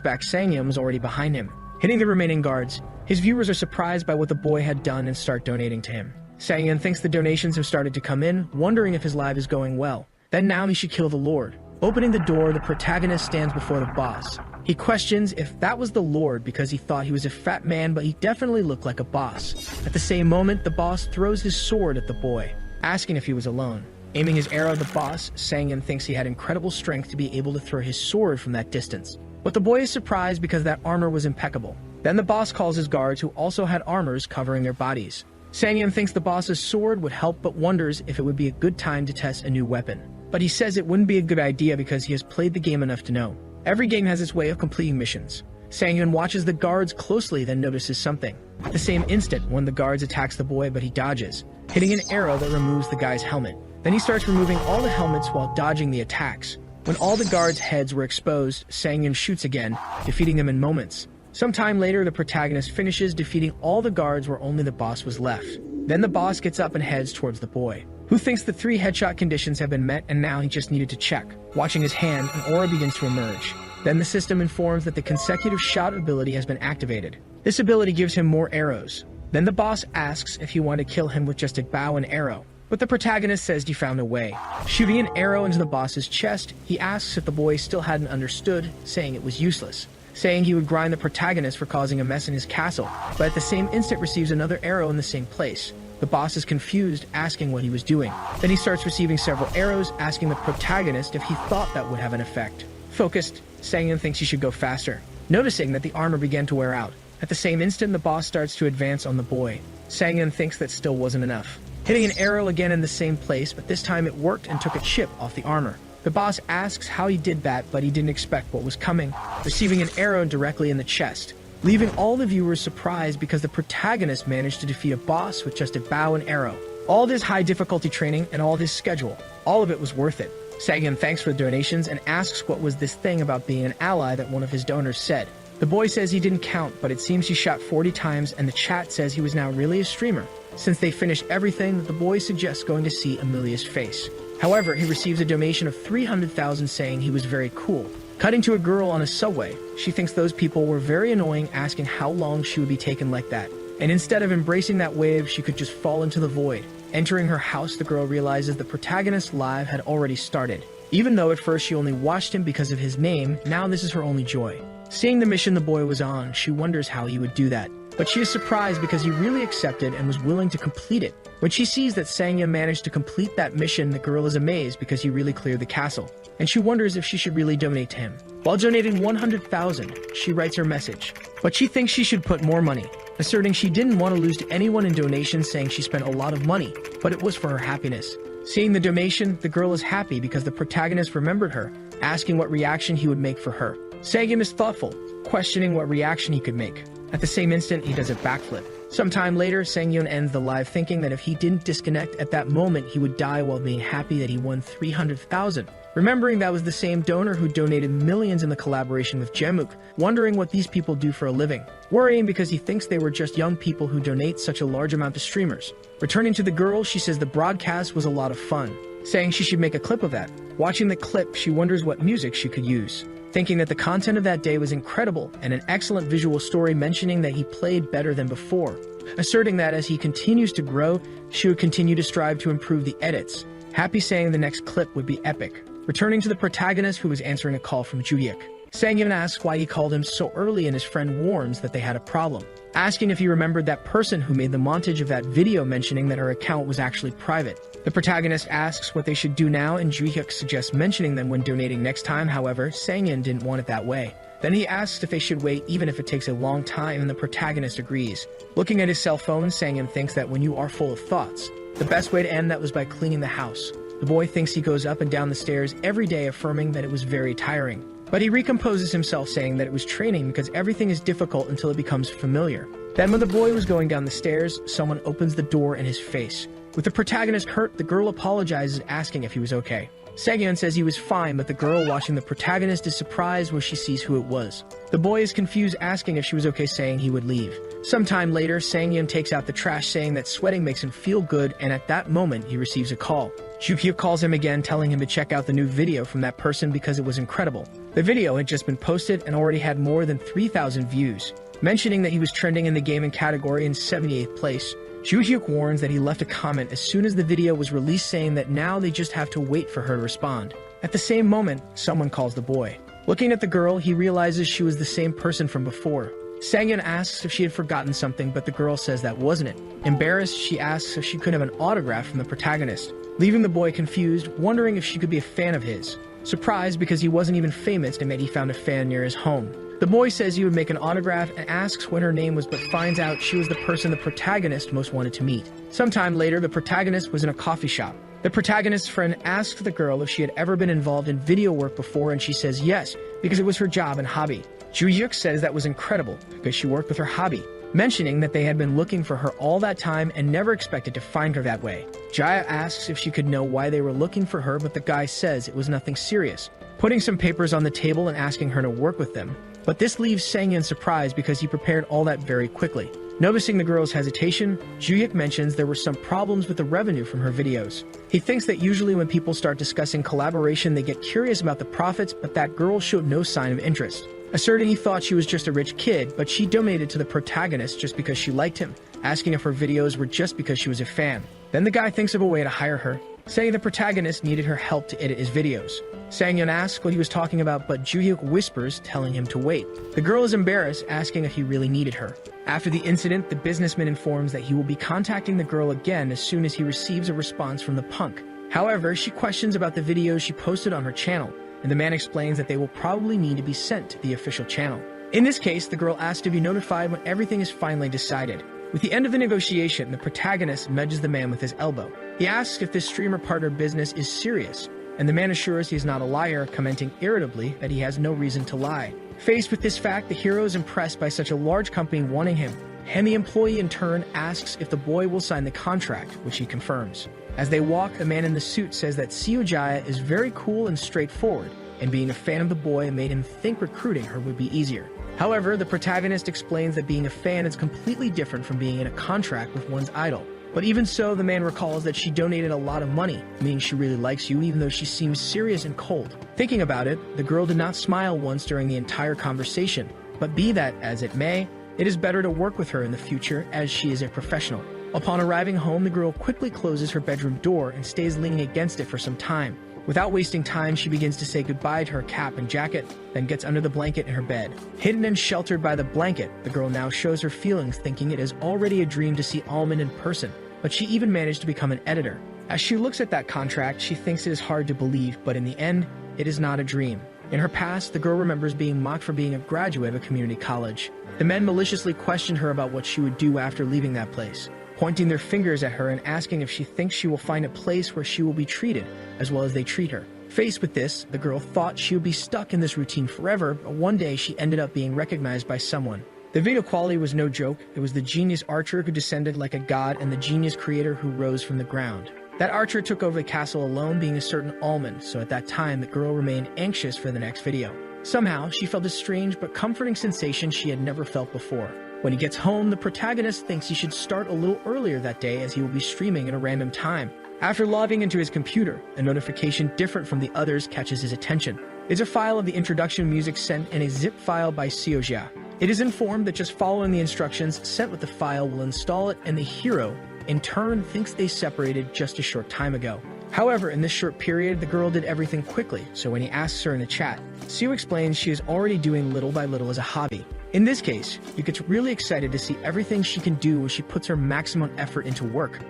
back, Sang-yeon was already behind him, hitting the remaining guards. His viewers are surprised by what the boy had done and start donating to him. Sang-yeon thinks the donations have started to come in, wondering if his life is going well. Then now he should kill the Lord. Opening the door, the protagonist stands before the boss. He questions if that was the Lord because he thought he was a fat man, but he definitely looked like a boss. At the same moment, the boss throws his sword at the boy, asking if he was alone. Aiming his arrow at the boss, Sang-yeon thinks he had incredible strength to be able to throw his sword from that distance. But the boy is surprised because that armor was impeccable. Then the boss calls his guards, who also had armors covering their bodies. Sang-yeon thinks the boss's sword would help, but wonders if it would be a good time to test a new weapon. But he says it wouldn't be a good idea because he has played the game enough to know. Every game has its way of completing missions. Sang-yeon watches the guards closely, then notices something. At the same instant, one of the guards attacks the boy, but he dodges, hitting an arrow that removes the guy's helmet. Then he starts removing all the helmets while dodging the attacks. When all the guards' heads were exposed, Sang-yeon shoots again, defeating them in moments. Sometime later, the protagonist finishes defeating all the guards where only the boss was left. Then the boss gets up and heads towards the boy, who thinks the 3 headshot conditions have been met and now he just needed to check. Watching his hand, an aura begins to emerge. Then the system informs that the consecutive shot ability has been activated. This ability gives him more arrows. Then the boss asks if he wanted to kill him with just a bow and arrow, but the protagonist says he found a way. Shooting an arrow into the boss's chest, he asks if the boy still hadn't understood, saying it was useless, saying he would grind the protagonist for causing a mess in his castle, but at the same instant receives another arrow in the same place. The boss is confused, asking what he was doing. Then he starts receiving several arrows, asking the protagonist if he thought that would have an effect. Focused, Sang-yeon thinks he should go faster, noticing that the armor began to wear out. At the same instant, the boss starts to advance on the boy. Sang-yeon thinks that still wasn't enough, hitting an arrow again in the same place, but this time it worked and took a chip off the armor. The boss asks how he did that, but he didn't expect what was coming, receiving an arrow directly in the chest, leaving all the viewers surprised because the protagonist managed to defeat a boss with just a bow and arrow. All this high difficulty training and all this schedule, all of it was worth it. Sang-yeon thanks for the donations and asks what was this thing about being an ally that one of his donors said. The boy says he didn't count, but it seems he shot 40 times, and the chat says he was now really a streamer. Since they finished everything, the boy suggests going to see Amelia's face. However, he receives a donation of 300,000 saying he was very cool. Cutting to a girl on a subway, she thinks those people were very annoying, asking how long she would be taken like that. And instead of embracing that wave, she could just fall into the void. Entering her house, the girl realizes the protagonist's life had already started. Even though at first she only watched him because of his name, now this is her only joy. Seeing the mission the boy was on, she wonders how he would do that. But she is surprised because he really accepted and was willing to complete it. When she sees that Sang-yeon managed to complete that mission, the girl is amazed because he really cleared the castle, and she wonders if she should really donate to him. While donating 100,000, she writes her message, but she thinks she should put more money, asserting she didn't want to lose to anyone in donations, saying she spent a lot of money, but it was for her happiness. Seeing the donation, the girl is happy because the protagonist remembered her, asking what reaction he would make for her. Sang-yeon is thoughtful, questioning what reaction he could make. At the same instant, he does a backflip. Sometime later, Sang-yeon ends the live thinking that if he didn't disconnect at that moment, he would die while being happy that he won 300,000. Remembering that was the same donor who donated millions in the collaboration with Jemuk, wondering what these people do for a living. Worrying because he thinks they were just young people who donate such a large amount to streamers. Returning to the girl, she says the broadcast was a lot of fun, saying she should make a clip of that. Watching the clip, she wonders what music she could use, thinking that the content of that day was incredible and an excellent visual story, mentioning that he played better than before, asserting that as he continues to grow, she would continue to strive to improve the edits, happy saying the next clip would be epic. Returning to the protagonist, who was answering a call from Juhyuk, Sang-yeon asks why he called him so early, and his friend warns that they had a problem, asking if he remembered that person who made the montage of that video, mentioning that her account was actually private. The protagonist asks what they should do now, and Juhyuk suggests mentioning them when donating next time. However, Sang-yeon didn't want it that way, Then he asks if they should wait even if it takes a long time, and the protagonist agrees. Looking at his cell phone, Sang-yeon thinks that when you are full of thoughts, the best way to end that was by cleaning the house. The boy thinks he goes up and down the stairs every day, affirming that it was very tiring. But he recomposes himself, saying that it was training because everything is difficult until it becomes familiar. Then when the boy was going down the stairs, someone opens the door in his face. With the protagonist hurt, the girl apologizes, asking if he was okay. Sang-yeon says he was fine, but the girl watching the protagonist is surprised when she sees who it was. The boy is confused, asking if she was okay, saying he would leave. Sometime later, Sang-yeon takes out the trash, saying that sweating makes him feel good, and at that moment, he receives a call. Joo-hyuk calls him again, telling him to check out the new video from that person because it was incredible. The video had just been posted and already had more than 3,000 views. Mentioning that he was trending in the gaming category in 78th place, Joo-hyuk warns that he left a comment as soon as the video was released, saying that now they just have to wait for her to respond. At the same moment, someone calls the boy. Looking at the girl, he realizes she was the same person from before. Sang-yeon asks if she had forgotten something, but the girl says that wasn't it. Embarrassed, she asks if she could have an autograph from the protagonist, leaving the boy confused, wondering if she could be a fan of his. Surprised because he wasn't even famous, and he found a fan near his home. The boy says he would make an autograph and asks when her name was, but finds out she was the person the protagonist most wanted to meet. Sometime later, the protagonist was in a coffee shop. The protagonist's friend asks the girl if she had ever been involved in video work before, and she says yes, because it was her job and hobby. Joo-hyuk says that was incredible, because she worked with her hobby, mentioning that they had been looking for her all that time and never expected to find her that way. Jaya asks if she could know why they were looking for her, but the guy says it was nothing serious, putting some papers on the table and asking her to work with them. But this leaves Sang-yeon surprised because he prepared all that very quickly. Noticing the girl's hesitation, Joo-hyuk mentions there were some problems with the revenue from her videos. He thinks that usually when people start discussing collaboration, they get curious about the profits, but that girl showed no sign of interest, asserting he thought she was just a rich kid, but she donated to the protagonist just because she liked him, asking if her videos were just because she was a fan. Then the guy thinks of a way to hire her, saying the protagonist needed her help to edit his videos. Sang-yeon asks what he was talking about, but Joo-hyuk whispers, telling him to wait. The girl is embarrassed, asking if he really needed her. After the incident, the businessman informs that he will be contacting the girl again as soon as he receives a response from the punk. However, she questions about the videos she posted on her channel, and the man explains that they will probably need to be sent to the official channel. In this case, the girl asks to be notified when everything is finally decided. With the end of the negotiation, the protagonist nudges the man with his elbow. He asks if this streamer partner business is serious, and the man assures he is not a liar, commenting irritably that he has no reason to lie. Faced with this fact, the hero is impressed by such a large company wanting him, and the employee in turn asks if the boy will sign the contract, which he confirms. As they walk, the man in the suit says that Seo Jaya is very cool and straightforward, and being a fan of the boy made him think recruiting her would be easier. However, the protagonist explains that being a fan is completely different from being in a contract with one's idol. But even so, the man recalls that she donated a lot of money, meaning she really likes you even though she seems serious and cold. Thinking about it, the girl did not smile once during the entire conversation, but be that as it may, it is better to work with her in the future as she is a professional. Upon arriving home, the girl quickly closes her bedroom door and stays leaning against it for some time. Without wasting time, she begins to say goodbye to her cap and jacket, then gets under the blanket in her bed. Hidden and sheltered by the blanket, the girl now shows her feelings, thinking it is already a dream to see Almond in person, but she even managed to become an editor. As she looks at that contract, she thinks it is hard to believe, but in the end, it is not a dream. In her past, the girl remembers being mocked for being a graduate of a community college. The men maliciously questioned her about what she would do after leaving that place, pointing their fingers at her and asking if she thinks she will find a place where she will be treated as well as they treat her. Faced with this, the girl thought she would be stuck in this routine forever, but one day she ended up being recognized by someone. The video quality was no joke. It was the genius archer who descended like a god and the genius creator who rose from the ground. That archer took over the castle alone, being a certain Almond, so at that time the girl remained anxious for the next video. Somehow, she felt a strange but comforting sensation she had never felt before. When he gets home, the protagonist thinks he should start a little earlier that day as he will be streaming at a random time. After logging into his computer, a notification different from the others catches his attention. It's a file of the introduction music sent in a zip file by Seo Jia. It is informed that just following the instructions sent with the file will install it, and the hero, in turn, thinks they separated just a short time ago. However, in this short period, the girl did everything quickly, so when he asks her in the chat, Seo explains she is already doing little by little as a hobby. In this case, you get really excited to see everything she can do when she puts her maximum effort into work.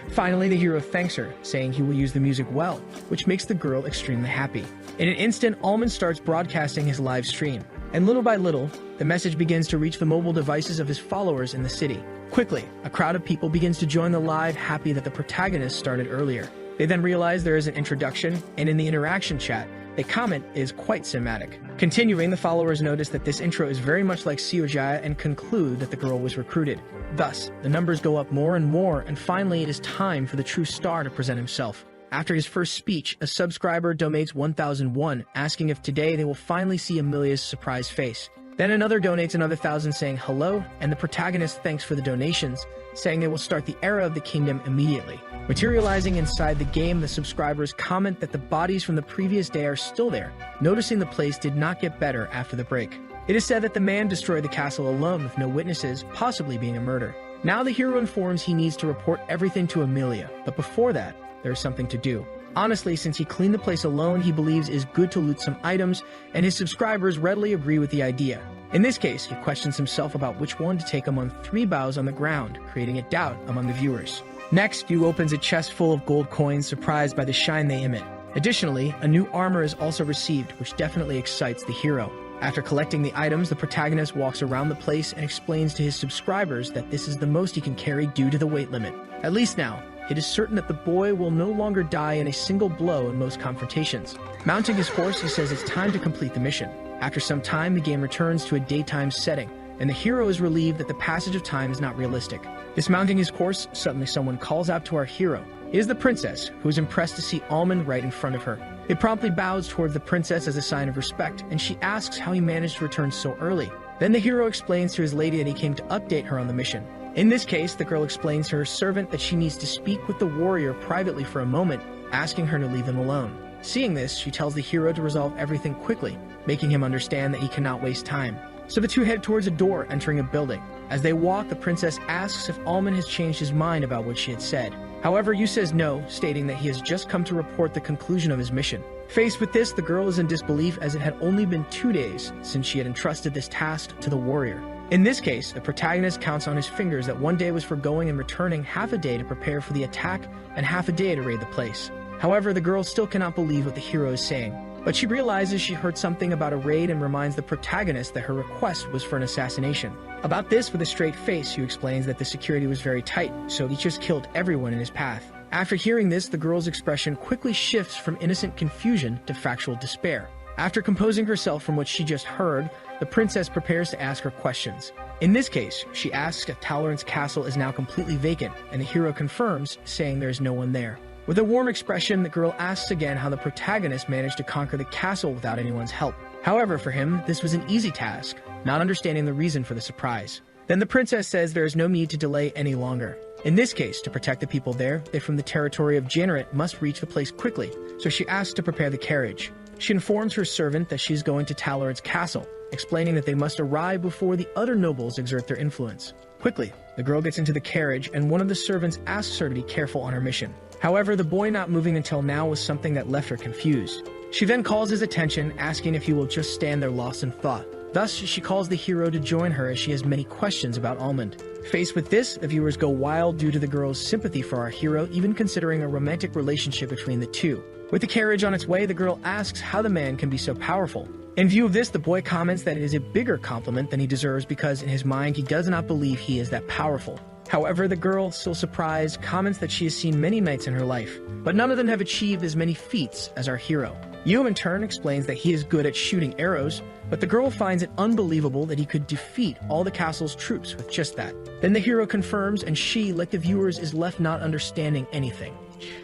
Finally, the hero thanks her, saying he will use the music well, which makes the girl extremely happy. In an instant, Almond starts broadcasting his live stream. And little by little, the message begins to reach the mobile devices of his followers in the city. Quickly, a crowd of people begins to join the live, happy that the protagonist started earlier. They then realize there is an introduction, and in the interaction chat, a comment is quite cinematic. Continuing, the followers notice that this intro is very much like Seojae and conclude that the girl was recruited. Thus, the numbers go up more and more, and finally it is time for the true star to present himself. After his first speech, a subscriber donates 1,001, asking if today they will finally see Amelia's surprise face. Then another donates another 1,000 saying hello, and the protagonist thanks for the donations, saying they will start the era of the kingdom immediately. Materializing inside the game, the subscribers comment that the bodies from the previous day are still there, noticing the place did not get better after the break. It is said that the man destroyed the castle alone with no witnesses, possibly being a murder. Now the hero informs he needs to report everything to Amelia, but before that, there is something to do. Honestly, since he cleaned the place alone, he believes it is good to loot some items, and his subscribers readily agree with the idea. In this case, he questions himself about which one to take among 3 bows on the ground, creating a doubt among the viewers. Next, Yu opens a chest full of gold coins, surprised by the shine they emit. Additionally, a new armor is also received, which definitely excites the hero. After collecting the items, the protagonist walks around the place and explains to his subscribers that this is the most he can carry due to the weight limit. At least now, it is certain that the boy will no longer die in a single blow in most confrontations. Mounting his horse, he says it's time to complete the mission. After some time, the game returns to a daytime setting, and the hero is relieved that the passage of time is not realistic. Dismounting his horse, suddenly someone calls out to our hero. It is the princess, who is impressed to see Almond right in front of her. It promptly bows towards the princess as a sign of respect, and she asks how he managed to return so early. Then the hero explains to his lady that he came to update her on the mission. In this case, the girl explains to her servant that she needs to speak with the warrior privately for a moment, asking her to leave them alone. Seeing this, she tells the hero to resolve everything quickly, making him understand that he cannot waste time. So the two head towards a door entering a building. As they walk, the princess asks if Almond has changed his mind about what she had said. However, Yu says no, stating that he has just come to report the conclusion of his mission. Faced with this, the girl is in disbelief as it had only been 2 days since she had entrusted this task to the warrior. In this case, the protagonist counts on his fingers that 1 day was for going and returning, half a day to prepare for the attack, and half a day to raid the place. However, the girl still cannot believe what the hero is saying. But she realizes she heard something about a raid and reminds the protagonist that her request was for an assassination. About this, with a straight face, Yu explains that the security was very tight, so he just killed everyone in his path. After hearing this, the girl's expression quickly shifts from innocent confusion to factual despair. After composing herself from what she just heard, the princess prepares to ask her questions. In this case, she asks if Talorant's castle is now completely vacant, and the hero confirms, saying there is no one there. With a warm expression, the girl asks again how the protagonist managed to conquer the castle without anyone's help. However, for him, this was an easy task, not understanding the reason for the surprise. Then the princess says there is no need to delay any longer. In this case, to protect the people there, they from the territory of Jeannerat must reach the place quickly, so she asks to prepare the carriage. She informs her servant that she's going to Talorant's castle, explaining that they must arrive before the other nobles exert their influence. Quickly, the girl gets into the carriage, and one of the servants asks her to be careful on her mission. However, the boy not moving until now was something that left her confused. She then calls his attention, asking if he will just stand there lost in thought. Thus, she calls the hero to join her as she has many questions about Almond. Faced with this, the viewers go wild due to the girl's sympathy for our hero, even considering a romantic relationship between the two. With the carriage on its way, the girl asks how the man can be so powerful. In view of this, the boy comments that it is a bigger compliment than he deserves because in his mind he does not believe he is that powerful. However, the girl, still surprised, comments that she has seen many knights in her life, but none of them have achieved as many feats as our hero. Yu in turn explains that he is good at shooting arrows, but the girl finds it unbelievable that he could defeat all the castle's troops with just that. Then the hero confirms, and she, like the viewers, is left not understanding anything.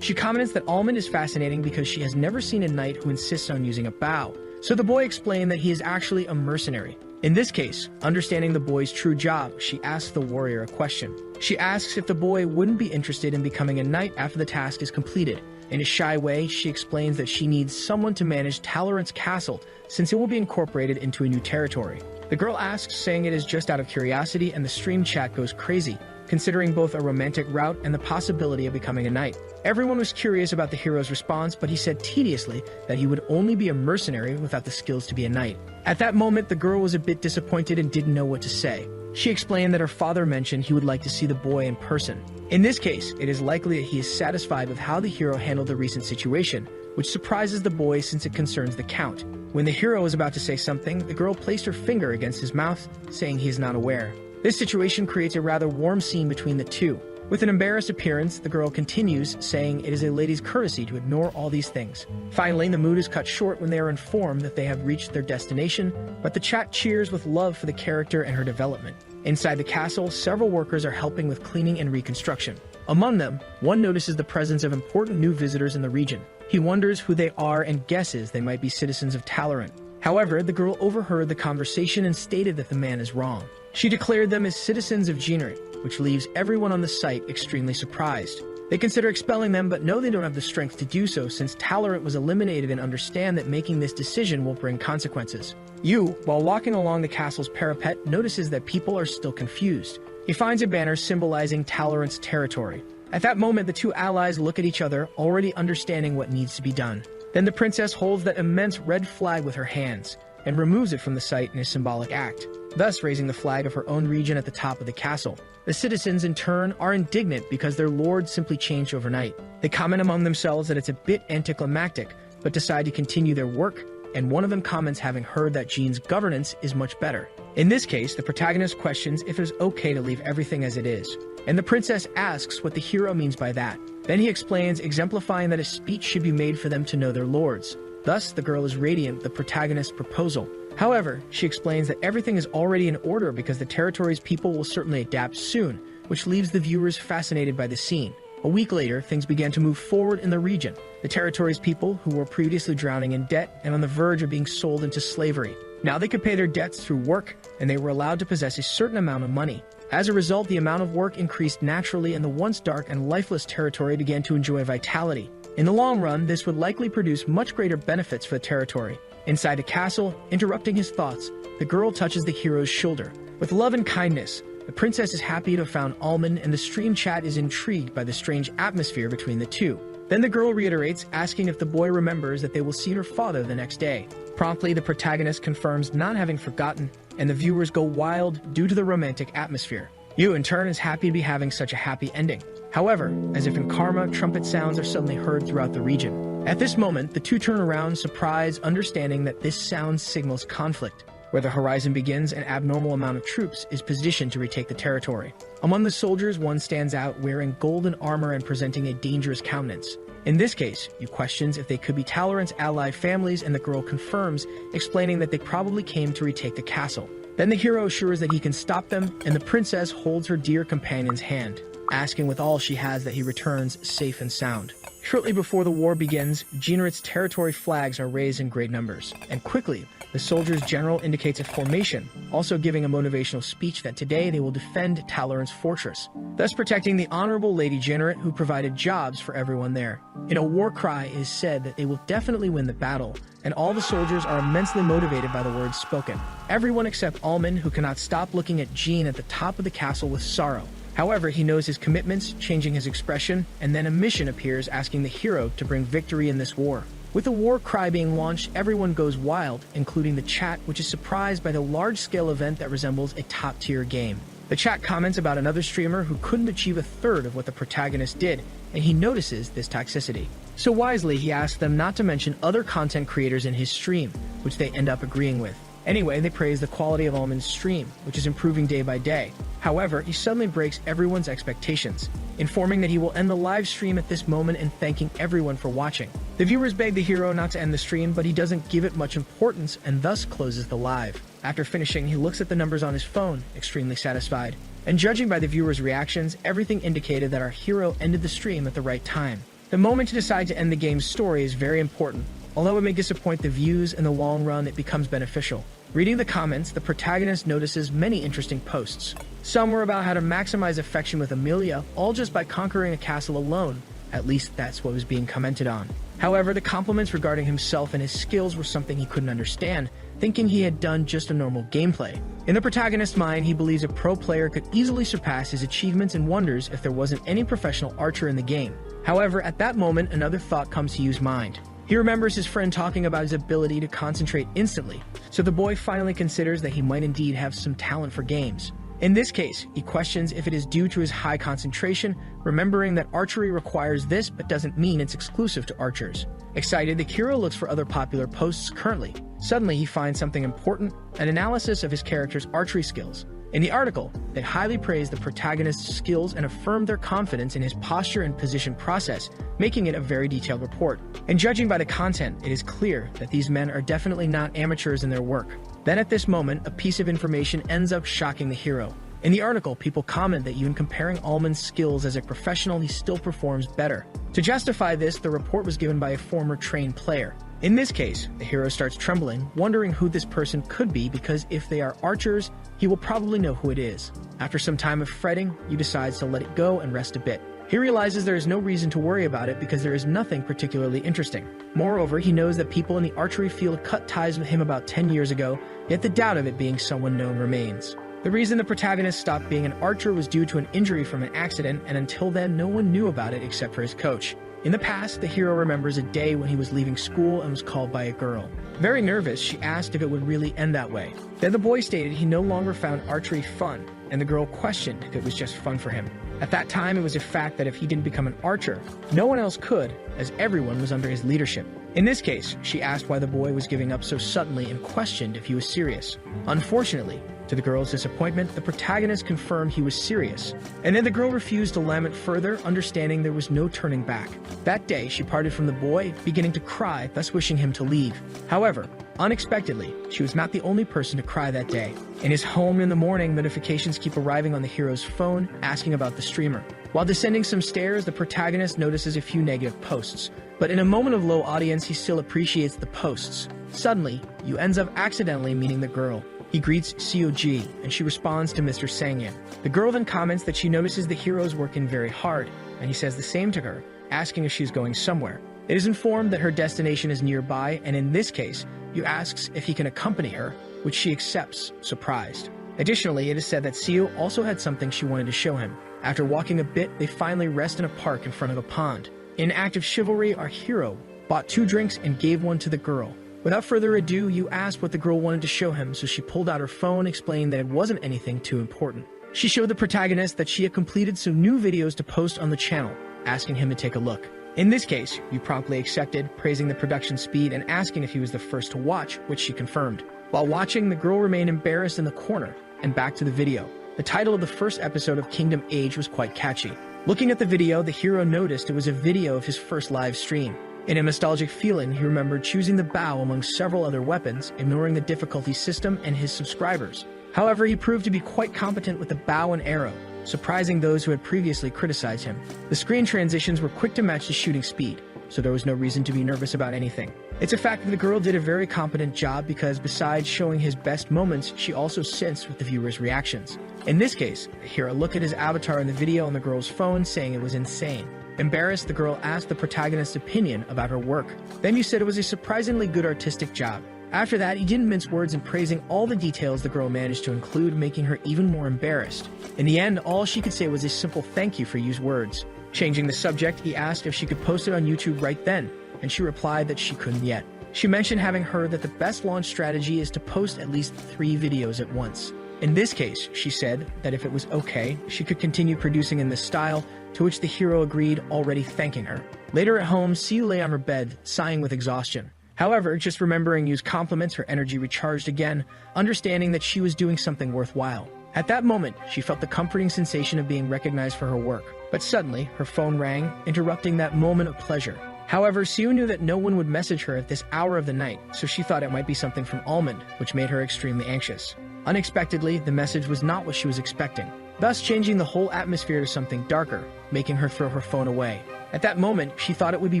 She comments that Almond is fascinating because she has never seen a knight who insists on using a bow, so the boy explained that he is actually a mercenary. In this case, understanding the boy's true job, she asks the warrior a question. She asks if the boy wouldn't be interested in becoming a knight after the task is completed. In a shy way, she explains that she needs someone to manage Talorant's castle since it will be incorporated into a new territory. The girl asks, saying it is just out of curiosity, and the stream chat goes crazy, considering both a romantic route and the possibility of becoming a knight. Everyone was curious about the hero's response, but he said tediously that he would only be a mercenary without the skills to be a knight. At that moment, the girl was a bit disappointed and didn't know what to say. She explained that her father mentioned he would like to see the boy in person. In this case, it is likely that he is satisfied with how the hero handled the recent situation, which surprises the boy since it concerns the Count. When the hero was about to say something, the girl placed her finger against his mouth, saying he is not aware. This situation creates a rather warm scene between the two. With an embarrassed appearance, the girl continues, saying it is a lady's courtesy to ignore all these things. Finally, the mood is cut short when they are informed that they have reached their destination, but the chat cheers with love for the character and her development. Inside the castle, several workers are helping with cleaning and reconstruction. Among them, one notices the presence of important new visitors in the region. He wonders who they are and guesses they might be citizens of Talorant. However, the girl overheard the conversation and stated that the man is wrong. She declared them as citizens of Jeanrit, which leaves everyone on the site extremely surprised. They consider expelling them, but know they don't have the strength to do so since Talorant was eliminated and understand that making this decision will bring consequences. Yu, while walking along the castle's parapet, notices that people are still confused. He finds a banner symbolizing Talorant's territory. At that moment, the two allies look at each other, already understanding what needs to be done. Then the princess holds that immense red flag with her hands and removes it from the site in a symbolic act, thus raising the flag of her own region at the top of the castle. The citizens, in turn, are indignant because their lord simply changed overnight. They comment among themselves that it's a bit anticlimactic, but decide to continue their work, and one of them comments having heard that Jean's governance is much better. In this case, the protagonist questions if it is okay to leave everything as it is, and the princess asks what the hero means by that. Then he explains, exemplifying that a speech should be made for them to know their lords. Thus, the girl is radiant with the protagonist's proposal. However, she explains that everything is already in order because the territory's people will certainly adapt soon, which leaves the viewers fascinated by the scene. A week later, things began to move forward in the region. The territory's people, who were previously drowning in debt and on the verge of being sold into slavery, now they could pay their debts through work, and they were allowed to possess a certain amount of money. As a result, the amount of work increased naturally, and the once dark and lifeless territory began to enjoy vitality. In the long run, this would likely produce much greater benefits for the territory. Inside the castle, interrupting his thoughts, the girl touches the hero's shoulder. With love and kindness, the princess is happy to have found Almond, and the stream chat is intrigued by the strange atmosphere between the two. Then the girl reiterates, asking if the boy remembers that they will see her father the next day. Promptly, the protagonist confirms not having forgotten, and the viewers go wild due to the romantic atmosphere. Yu, in turn, is happy to be having such a happy ending. However, as if in karma, trumpet sounds are suddenly heard throughout the region. At this moment, the two turn around, surprised, understanding that this sound signals conflict. Where the horizon begins, an abnormal amount of troops is positioned to retake the territory. Among the soldiers, one stands out wearing golden armor and presenting a dangerous countenance. In this case, Yu questions if they could be Talorant's ally families, and the girl confirms, explaining that they probably came to retake the castle. Then the hero assures that he can stop them, and the princess holds her dear companion's hand, asking with all she has that he returns safe and sound. Shortly before the war begins, Jeanrit's territory flags are raised in great numbers, and quickly, the soldiers' general indicates a formation, also giving a motivational speech that today they will defend Talorant's fortress, thus protecting the honorable Lady Jeanrit, who provided jobs for everyone there. In a war cry, it is said that they will definitely win the battle, and all the soldiers are immensely motivated by the words spoken. Everyone except Almond, who cannot stop looking at Jean at the top of the castle with sorrow. However, he knows his commitments, changing his expression, and then a mission appears asking the hero to bring victory in this war. With the war cry being launched, everyone goes wild, including the chat, which is surprised by the large-scale event that resembles a top-tier game. The chat comments about another streamer who couldn't achieve a third of what the protagonist did, and he notices this toxicity. So wisely, he asks them not to mention other content creators in his stream, which they end up agreeing with. Anyway, they praise the quality of Almond's stream, which is improving day by day. However, he suddenly breaks everyone's expectations, informing that he will end the live stream at this moment and thanking everyone for watching. The viewers beg the hero not to end the stream, but he doesn't give it much importance and thus closes the live. After finishing, he looks at the numbers on his phone, extremely satisfied. And judging by the viewers' reactions, everything indicated that our hero ended the stream at the right time. The moment to decide to end the game's story is very important. Although it may disappoint the views, in the long run it becomes beneficial. Reading the comments, the protagonist notices many interesting posts. Some were about how to maximize affection with Amelia, all just by conquering a castle alone. At least that's what was being commented on. However, the compliments regarding himself and his skills were something he couldn't understand, thinking he had done just a normal gameplay. In the protagonist's mind, he believes a pro player could easily surpass his achievements and wonders if there wasn't any professional archer in the game. However, at that moment, another thought comes to Yu's mind. He remembers his friend talking about his ability to concentrate instantly, so the boy finally considers that he might indeed have some talent for games. In this case, he questions if it is due to his high concentration, remembering that archery requires this but doesn't mean it's exclusive to archers. Excited, the hero looks for other popular posts currently, Suddenly, he finds something important, an analysis of his character's archery skills. In the article, they highly praise the protagonist's skills and affirm their confidence in his posture and position process, making it a very detailed report. And judging by the content, it is clear that these men are definitely not amateurs in their work. Then at this moment, a piece of information ends up shocking the hero. In the article, people comment that even comparing Ullman's skills as a professional, he still performs better. To justify this, the report was given by a former trained player. In this case, the hero starts trembling, wondering who this person could be because if they are archers, he will probably know who it is. After some time of fretting, he decides to let it go and rest a bit. He realizes there is no reason to worry about it because there is nothing particularly interesting. Moreover, he knows that people in the archery field cut ties with him about 10 years ago, yet the doubt of it being someone known remains. The reason the protagonist stopped being an archer was due to an injury from an accident, and until then, no one knew about it except for his coach. In the past, the hero remembers a day when he was leaving school and was called by a girl. Very nervous, she asked if it would really end that way. Then the boy stated he no longer found archery fun, and the girl questioned if it was just fun for him. At that time, it was a fact that if he didn't become an archer, no one else could, as everyone was under his leadership. In this case, she asked why the boy was giving up so suddenly and questioned if he was serious. Unfortunately, to the girl's disappointment, the protagonist confirmed he was serious. And then the girl refused to lament further, understanding there was no turning back. That day, she parted from the boy, beginning to cry, thus wishing him to leave. However, unexpectedly, she was not the only person to cry that day. In his home in the morning, notifications keep arriving on the hero's phone, asking about the streamer. While descending some stairs, the protagonist notices a few negative posts. But in a moment of low audience, he still appreciates the posts. Suddenly, Yu ends up accidentally meeting the girl. He greets Seoji, and she responds to Mr. Sangyan. The girl then comments that she notices the hero is working very hard, and he says the same to her, asking if she's going somewhere. It is informed that her destination is nearby, and in this case, Yu asks if he can accompany her, which she accepts, surprised. Additionally, it is said that Seo also had something she wanted to show him. After walking a bit, they finally rest in a park in front of a pond. In an act of chivalry, our hero bought 2 drinks and gave one to the girl. Without further ado, Yu asked what the girl wanted to show him, so she pulled out her phone, explaining that it wasn't anything too important. She showed the protagonist that she had completed some new videos to post on the channel, asking him to take a look. In this case, Yu promptly accepted, praising the production speed and asking if he was the first to watch, which she confirmed. While watching, the girl remained embarrassed in the corner, and back to the video. The title of the first episode of Kingdom Age was quite catchy. Looking at the video, the hero noticed it was a video of his first live stream. In a nostalgic feeling, he remembered choosing the bow among several other weapons, ignoring the difficulty system and his subscribers. However, he proved to be quite competent with the bow and arrow, surprising those who had previously criticized him. The screen transitions were quick to match the shooting speed, so there was no reason to be nervous about anything. It's a fact that the girl did a very competent job because besides showing his best moments, she also sensed with the viewers' reactions. In this case, the hero looked at his avatar in the video on the girl's phone, saying it was insane. Embarrassed, the girl asked the protagonist's opinion about her work. Then Yu said it was a surprisingly good artistic job. After that, he didn't mince words in praising all the details the girl managed to include, making her even more embarrassed. In the end, all she could say was a simple thank you for Yu's words. Changing the subject, he asked if she could post it on YouTube right then, and she replied that she couldn't yet. She mentioned having heard that the best launch strategy is to post at least 3 videos at once. In this case, she said that if it was okay, she could continue producing in this style, to which the hero agreed, already thanking her. Later at home, Siu lay on her bed, sighing with exhaustion. However, just remembering Yu's compliments, her energy recharged again, understanding that she was doing something worthwhile. At that moment, she felt the comforting sensation of being recognized for her work. But suddenly, her phone rang, interrupting that moment of pleasure. However, Siu knew that no one would message her at this hour of the night, so she thought it might be something from Almond, which made her extremely anxious. Unexpectedly, the message was not what she was expecting, thus changing the whole atmosphere to something darker, making her throw her phone away. At that moment, she thought it would be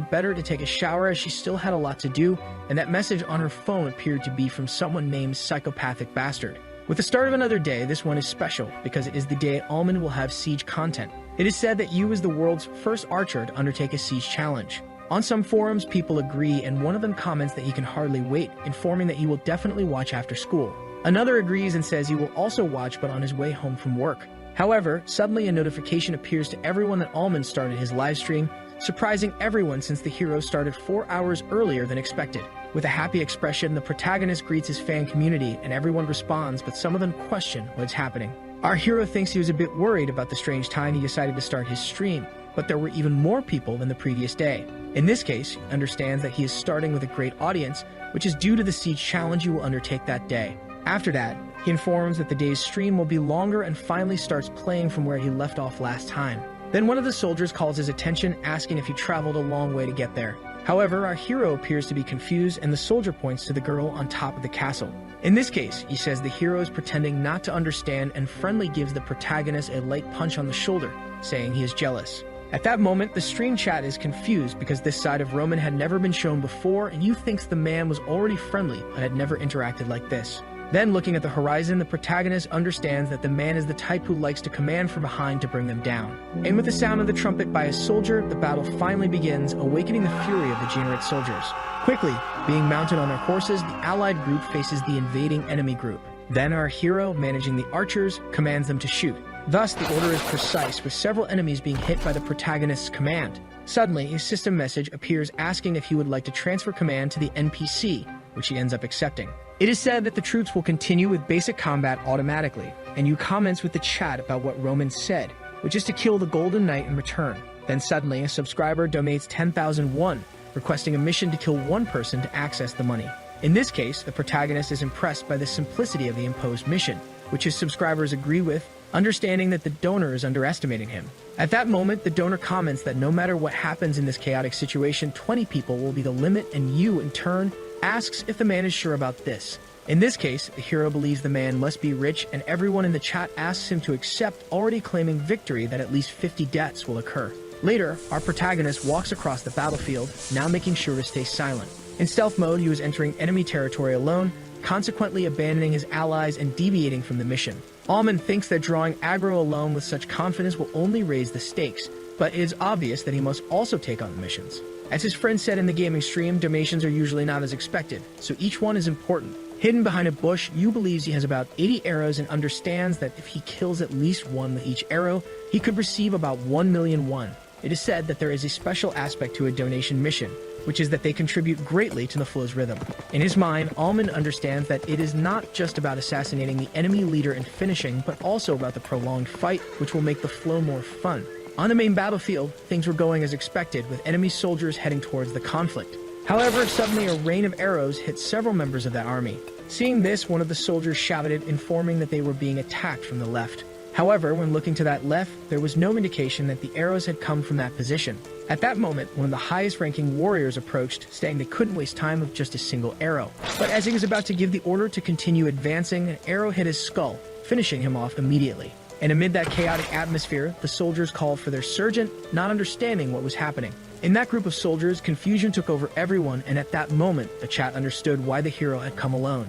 better to take a shower as she still had a lot to do, and that message on her phone appeared to be from someone named Psychopathic Bastard. With the start of another day, this one is special because it is the day Almond will have siege content. It is said that Yu is the world's first archer to undertake a siege challenge. On some forums, people agree, and one of them comments that he can hardly wait, informing that he will definitely watch after school. Another agrees and says he will also watch but on his way home from work. However, suddenly a notification appears to everyone that Almond started his livestream, surprising everyone since the hero started 4 hours earlier than expected. With a happy expression, the protagonist greets his fan community and everyone responds, but some of them question what is happening. Our hero thinks he was a bit worried about the strange time he decided to start his stream, but there were even more people than the previous day. In this case, he understands that he is starting with a great audience, which is due to the siege challenge he will undertake that day. After that, he informs that the day's stream will be longer and finally starts playing from where he left off last time. Then one of the soldiers calls his attention, asking if he traveled a long way to get there. However, our hero appears to be confused, and the soldier points to the girl on top of the castle. In this case, he says the hero is pretending not to understand and friendly gives the protagonist a light punch on the shoulder, saying he is jealous. At that moment, the stream chat is confused because this side of Roman had never been shown before, and you thinks the man was already friendly but had never interacted like this. Then, looking at the horizon, the protagonist understands that the man is the type who likes to command from behind to bring them down. And with the sound of the trumpet by a soldier, the battle finally begins, awakening the fury of the degenerate soldiers. Quickly, being mounted on their horses, the allied group faces the invading enemy group. Then our hero, managing the archers, commands them to shoot. Thus, the order is precise, with several enemies being hit by the protagonist's command. Suddenly, a system message appears asking if he would like to transfer command to the NPC, which he ends up accepting. It is said that the troops will continue with basic combat automatically, and you comments with the chat about what Roman said, which is to kill the Golden Knight in return. Then suddenly, a subscriber donates 10,000 won, requesting a mission to kill one person to access the money. In this case, the protagonist is impressed by the simplicity of the imposed mission, which his subscribers agree with, understanding that the donor is underestimating him. At that moment, the donor comments that no matter what happens in this chaotic situation, 20 people will be the limit, and you, in turn, asks if the man is sure about this. In this case, the hero believes the man must be rich, and everyone in the chat asks him to accept, already claiming victory that at least 50 deaths will occur. Later, our protagonist walks across the battlefield, now making sure to stay silent. In stealth mode, he was entering enemy territory alone, consequently abandoning his allies and deviating from the mission. Alman thinks that drawing aggro alone with such confidence will only raise the stakes, but it is obvious that he must also take on the missions. As his friend said in the gaming stream, donations are usually not as expected, so each one is important. Hidden behind a bush, Yu believes he has about 80 arrows and understands that if he kills at least one with each arrow, he could receive about 1 million won. It is said that there is a special aspect to a donation mission, which is that they contribute greatly to the flow's rhythm. In his mind, Alman understands that it is not just about assassinating the enemy leader and finishing, but also about the prolonged fight, which will make the flow more fun. On the main battlefield, things were going as expected, with enemy soldiers heading towards the conflict. However, suddenly a rain of arrows hit several members of that army. Seeing this, one of the soldiers shouted, informing that they were being attacked from the left. However, when looking to that left, there was no indication that the arrows had come from that position. At that moment, one of the highest-ranking warriors approached, saying they couldn't waste time with just a single arrow. But as he was about to give the order to continue advancing, an arrow hit his skull, finishing him off immediately. And amid that chaotic atmosphere, the soldiers called for their sergeant, not understanding what was happening. In that group of soldiers, confusion took over everyone, and at that moment, the chat understood why the hero had come alone.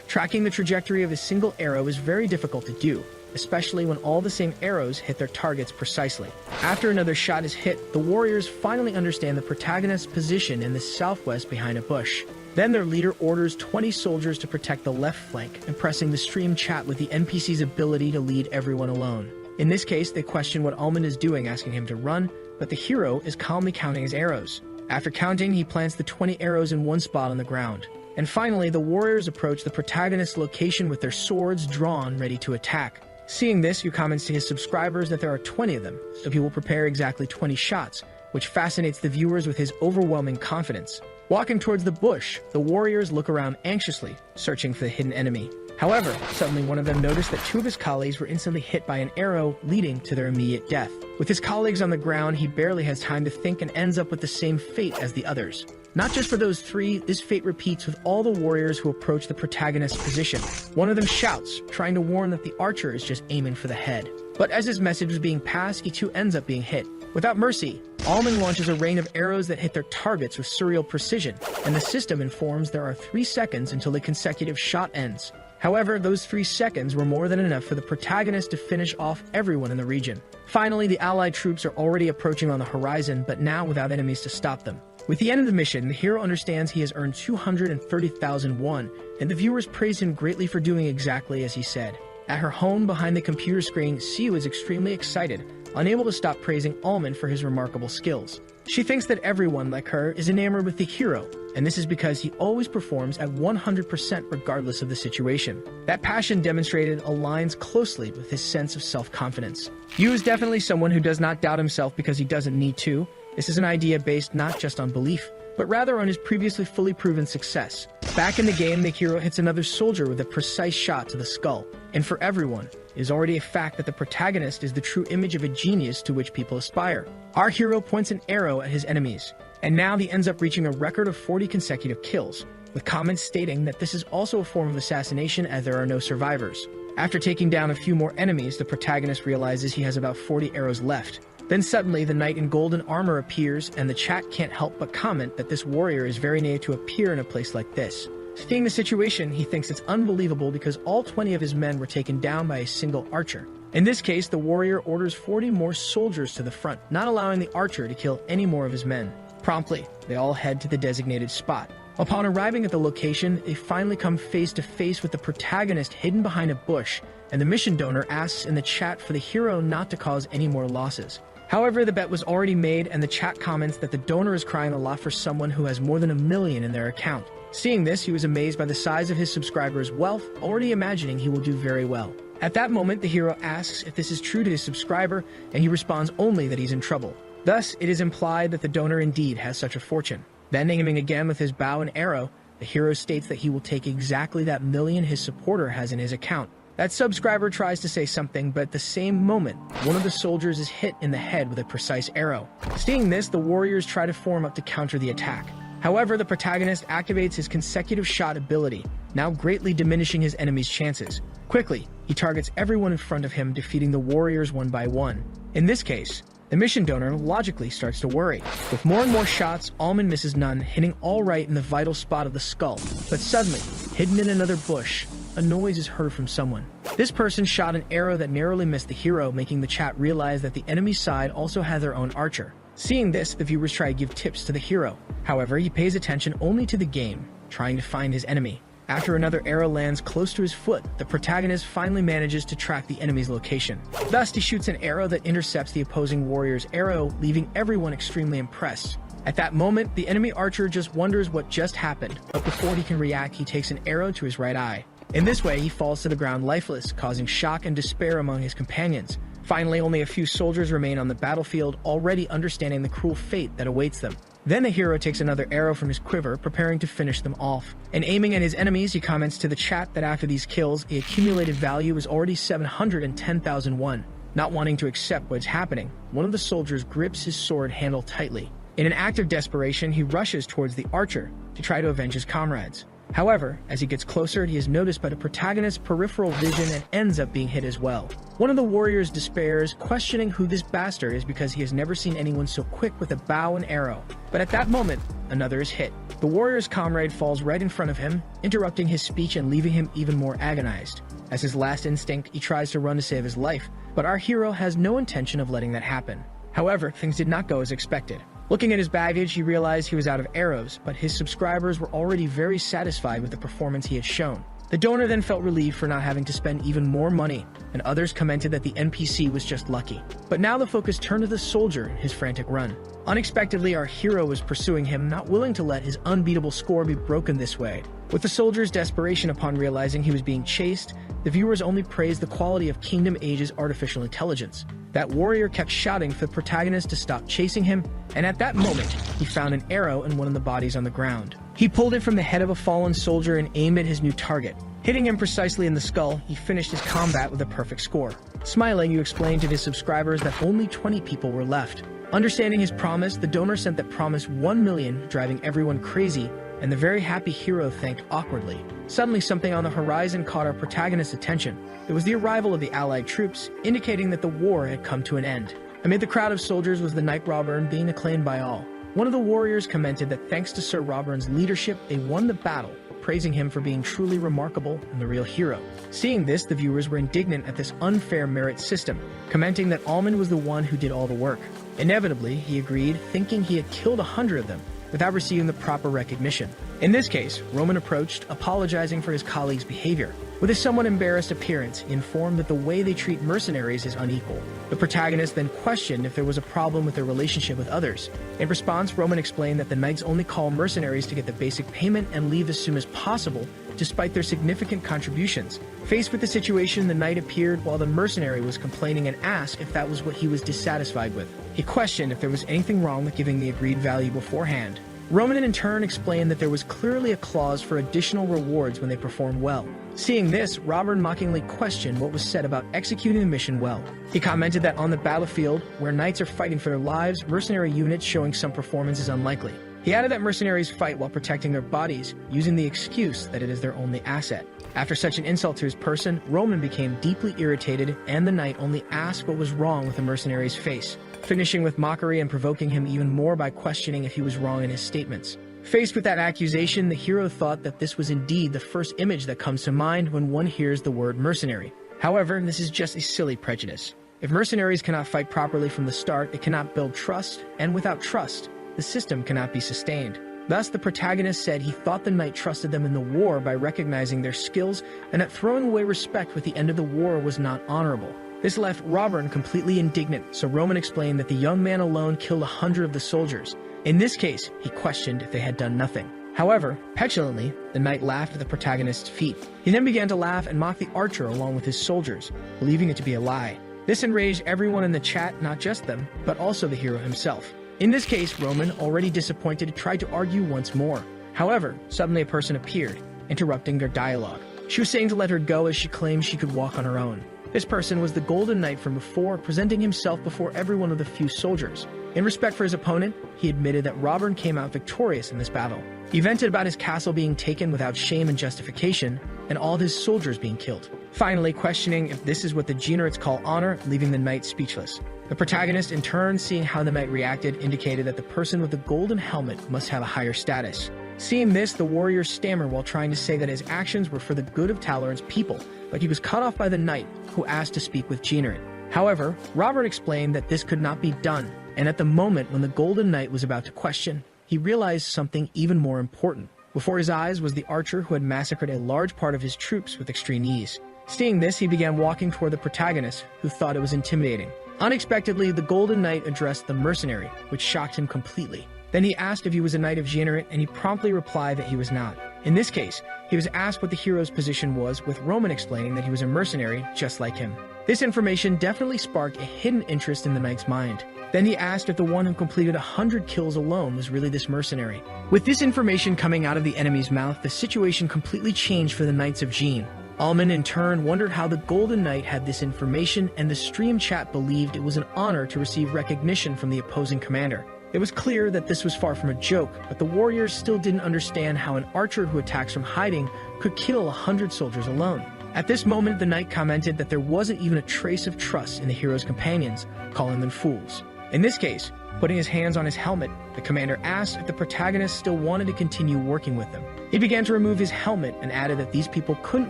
Tracking the trajectory of a single arrow is very difficult to do, especially when all the same arrows hit their targets precisely. After another shot is hit, the warriors finally understand the protagonist's position in the southwest behind a bush. Then their leader orders 20 soldiers to protect the left flank, impressing the stream chat with the NPC's ability to lead everyone alone. In this case, they question what Alman is doing, asking him to run, but the hero is calmly counting his arrows. After counting, he plants the 20 arrows in one spot on the ground. And finally, the warriors approach the protagonist's location with their swords drawn, ready to attack. Seeing this, Yu comments to his subscribers that there are 20 of them, so he will prepare exactly 20 shots, which fascinates the viewers with his overwhelming confidence. Walking towards the bush, the warriors look around anxiously, searching for the hidden enemy. However, suddenly one of them noticed that two of his colleagues were instantly hit by an arrow, leading to their immediate death. With his colleagues on the ground, he barely has time to think and ends up with the same fate as the others. Not just for those three, this fate repeats with all the warriors who approach the protagonist's position. One of them shouts, trying to warn that the archer is just aiming for the head. But as his message was being passed, he too ends up being hit. Without mercy, Alman launches a rain of arrows that hit their targets with surreal precision, and the system informs there are 3 seconds until the consecutive shot ends. However, those 3 seconds were more than enough for the protagonist to finish off everyone in the region. Finally, the allied troops are already approaching on the horizon, but now without enemies to stop them. With the end of the mission, the hero understands he has earned 230,000 won, and the viewers praise him greatly for doing exactly as he said. At her home behind the computer screen, Siu is extremely excited, unable to stop praising Alman for his remarkable skills. She thinks that everyone, like her, is enamored with the hero, and this is because he always performs at 100% regardless of the situation. That passion demonstrated aligns closely with his sense of self-confidence. Yu is definitely someone who does not doubt himself because he doesn't need to. This is an idea based not just on belief, but rather on his previously fully proven success. Back in the game, the hero hits another soldier with a precise shot to the skull. And for everyone, it is already a fact that the protagonist is the true image of a genius to which people aspire. Our hero points an arrow at his enemies, and now he ends up reaching a record of 40 consecutive kills, with comments stating that this is also a form of assassination as there are no survivors. After taking down a few more enemies, the protagonist realizes he has about 40 arrows left. Then suddenly, the knight in golden armor appears, and the chat can't help but comment that this warrior is very native to appear in a place like this. Seeing the situation, he thinks it's unbelievable because all 20 of his men were taken down by a single archer. In this case, the warrior orders 40 more soldiers to the front, not allowing the archer to kill any more of his men. Promptly, they all head to the designated spot. Upon arriving at the location, they finally come face to face with the protagonist hidden behind a bush, and the mission donor asks in the chat for the hero not to cause any more losses. However, the bet was already made, and the chat comments that the donor is crying a lot for someone who has more than 1 million in their account. Seeing this, he was amazed by the size of his subscriber's wealth, already imagining he will do very well. At that moment, the hero asks if this is true to his subscriber, and he responds only that he's in trouble. Thus, it is implied that the donor indeed has such a fortune. Then, aiming again with his bow and arrow, the hero states that he will take exactly that million his supporter has in his account. That subscriber tries to say something, but at the same moment, one of the soldiers is hit in the head with a precise arrow. Seeing this, the warriors try to form up to counter the attack. However, the protagonist activates his consecutive shot ability, now greatly diminishing his enemy's chances. Quickly, he targets everyone in front of him, defeating the warriors one by one. In this case, the mission donor logically starts to worry. With more and more shots, Almond misses none, hitting all right in the vital spot of the skull. But suddenly, hidden in another bush, a noise is heard from someone. This person shot an arrow that narrowly missed the hero, making the chat realize that the enemy side also has their own archer. Seeing this, the viewers try to give tips to the hero. However, he pays attention only to the game, trying to find his enemy. After another arrow lands close to his foot, the protagonist finally manages to track the enemy's location. Thus, he shoots an arrow that intercepts the opposing warrior's arrow, leaving everyone extremely impressed. At that moment, the enemy archer just wonders what just happened, but before he can react, he takes an arrow to his right eye. In this way, he falls to the ground lifeless, causing shock and despair among his companions. Finally, only a few soldiers remain on the battlefield, already understanding the cruel fate that awaits them. Then the hero takes another arrow from his quiver, preparing to finish them off. And aiming at his enemies, he comments to the chat that after these kills, the accumulated value is already 710,001. Not wanting to accept what's happening, one of the soldiers grips his sword handle tightly. In an act of desperation, he rushes towards the archer to try to avenge his comrades. However, as he gets closer, he is noticed by the protagonist's peripheral vision and ends up being hit as well. One of the warriors despairs, questioning who this bastard is because he has never seen anyone so quick with a bow and arrow. But at that moment, another is hit. The warrior's comrade falls right in front of him, interrupting his speech and leaving him even more agonized. As his last instinct, he tries to run to save his life, but our hero has no intention of letting that happen. However, things did not go as expected. Looking at his baggage, he realized he was out of arrows, but his subscribers were already very satisfied with the performance he had shown. The donor then felt relieved for not having to spend even more money, and others commented that the NPC was just lucky. But now the focus turned to the soldier in his frantic run. Unexpectedly, our hero was pursuing him, not willing to let his unbeatable score be broken this way. With the soldier's desperation upon realizing he was being chased, the viewers only praised the quality of Kingdom Age's artificial intelligence. That warrior kept shouting for the protagonist to stop chasing him, and at that moment, he found an arrow in one of the bodies on the ground. He pulled it from the head of a fallen soldier and aimed at his new target. Hitting him precisely in the skull, he finished his combat with a perfect score. Smiling, he explained to his subscribers that only 20 people were left. Understanding his promise, the donor sent that promise 1 million, driving everyone crazy, and the very happy hero thanked awkwardly. Suddenly, something on the horizon caught our protagonist's attention. It was the arrival of the Allied troops, indicating that the war had come to an end. Amid the crowd of soldiers was the Knight Robern being acclaimed by all. One of the warriors commented that thanks to Sir Robern's leadership, they won the battle, praising him for being truly remarkable and the real hero. Seeing this, the viewers were indignant at this unfair merit system, commenting that Almond was the one who did all the work. Inevitably, he agreed, thinking he had killed 100 of them, without receiving the proper recognition. In this case, Roman approached, apologizing for his colleague's behavior. With a somewhat embarrassed appearance, he informed that the way they treat mercenaries is unequal. The protagonist then questioned if there was a problem with their relationship with others. In response, Roman explained that the knights only call mercenaries to get the basic payment and leave as soon as possible, despite their significant contributions. Faced with the situation, the knight appeared while the mercenary was complaining and asked if that was what he was dissatisfied with. He questioned if there was anything wrong with giving the agreed value beforehand. Roman in turn explained that there was clearly a clause for additional rewards when they performed well. Seeing this, Robert mockingly questioned what was said about executing the mission well. He commented that on the battlefield, where knights are fighting for their lives, mercenary units showing some performance is unlikely. He added that mercenaries fight while protecting their bodies, using the excuse that it is their only asset. After such an insult to his person, Roman became deeply irritated, and the knight only asked what was wrong with the mercenary's face, finishing with mockery and provoking him even more by questioning if he was wrong in his statements. Faced with that accusation, the hero thought that this was indeed the first image that comes to mind when one hears the word mercenary. However, this is just a silly prejudice. If mercenaries cannot fight properly from the start, it cannot build trust, and without trust, the system cannot be sustained. Thus, the protagonist said he thought the knight trusted them in the war by recognizing their skills, and that throwing away respect with the end of the war was not honorable. This left Robert completely indignant, so Roman explained that the young man alone killed 100 of the soldiers. In this case, he questioned if they had done nothing. However, petulantly, the knight laughed at the protagonist's feat. He then began to laugh and mock the archer along with his soldiers, believing it to be a lie. This enraged everyone in the chat, not just them, but also the hero himself. In this case, Roman, already disappointed, tried to argue once more. However, suddenly a person appeared, interrupting their dialogue. She was saying to let her go as she claimed she could walk on her own. This person was the Golden Knight from before, presenting himself before every one of the few soldiers. In respect for his opponent, he admitted that Robert came out victorious in this battle. He vented about his castle being taken without shame and justification, and all of his soldiers being killed. Finally, questioning if this is what the Generites call honor, leaving the knight speechless. The protagonist, in turn, seeing how the knight reacted, indicated that the person with the golden helmet must have a higher status. Seeing this, the warrior stammered while trying to say that his actions were for the good of Talorn's people, but he was cut off by the knight, who asked to speak with Generit. However, Robert explained that this could not be done, and at the moment when the Golden Knight was about to question, he realized something even more important. Before his eyes was the archer who had massacred a large part of his troops with extreme ease. Seeing this, he began walking toward the protagonist, who thought it was intimidating. Unexpectedly, the Golden Knight addressed the mercenary, which shocked him completely. Then he asked if he was a knight of Generit, and he promptly replied that he was not. In this case, he was asked what the hero's position was, with Roman explaining that he was a mercenary just like him. This information definitely sparked a hidden interest in the knight's mind. Then he asked if the one who completed 100 kills alone was really this mercenary. With this information coming out of the enemy's mouth, the situation completely changed for the Knights of Gene. Alman in turn wondered how the Golden Knight had this information, and the stream chat believed it was an honor to receive recognition from the opposing commander. It was clear that this was far from a joke, but the warriors still didn't understand how an archer who attacks from hiding could kill 100 soldiers alone. At this moment, the knight commented that there wasn't even a trace of trust in the hero's companions, calling them fools. In this case, putting his hands on his helmet, the commander asked if the protagonist still wanted to continue working with them. He began to remove his helmet and added that these people couldn't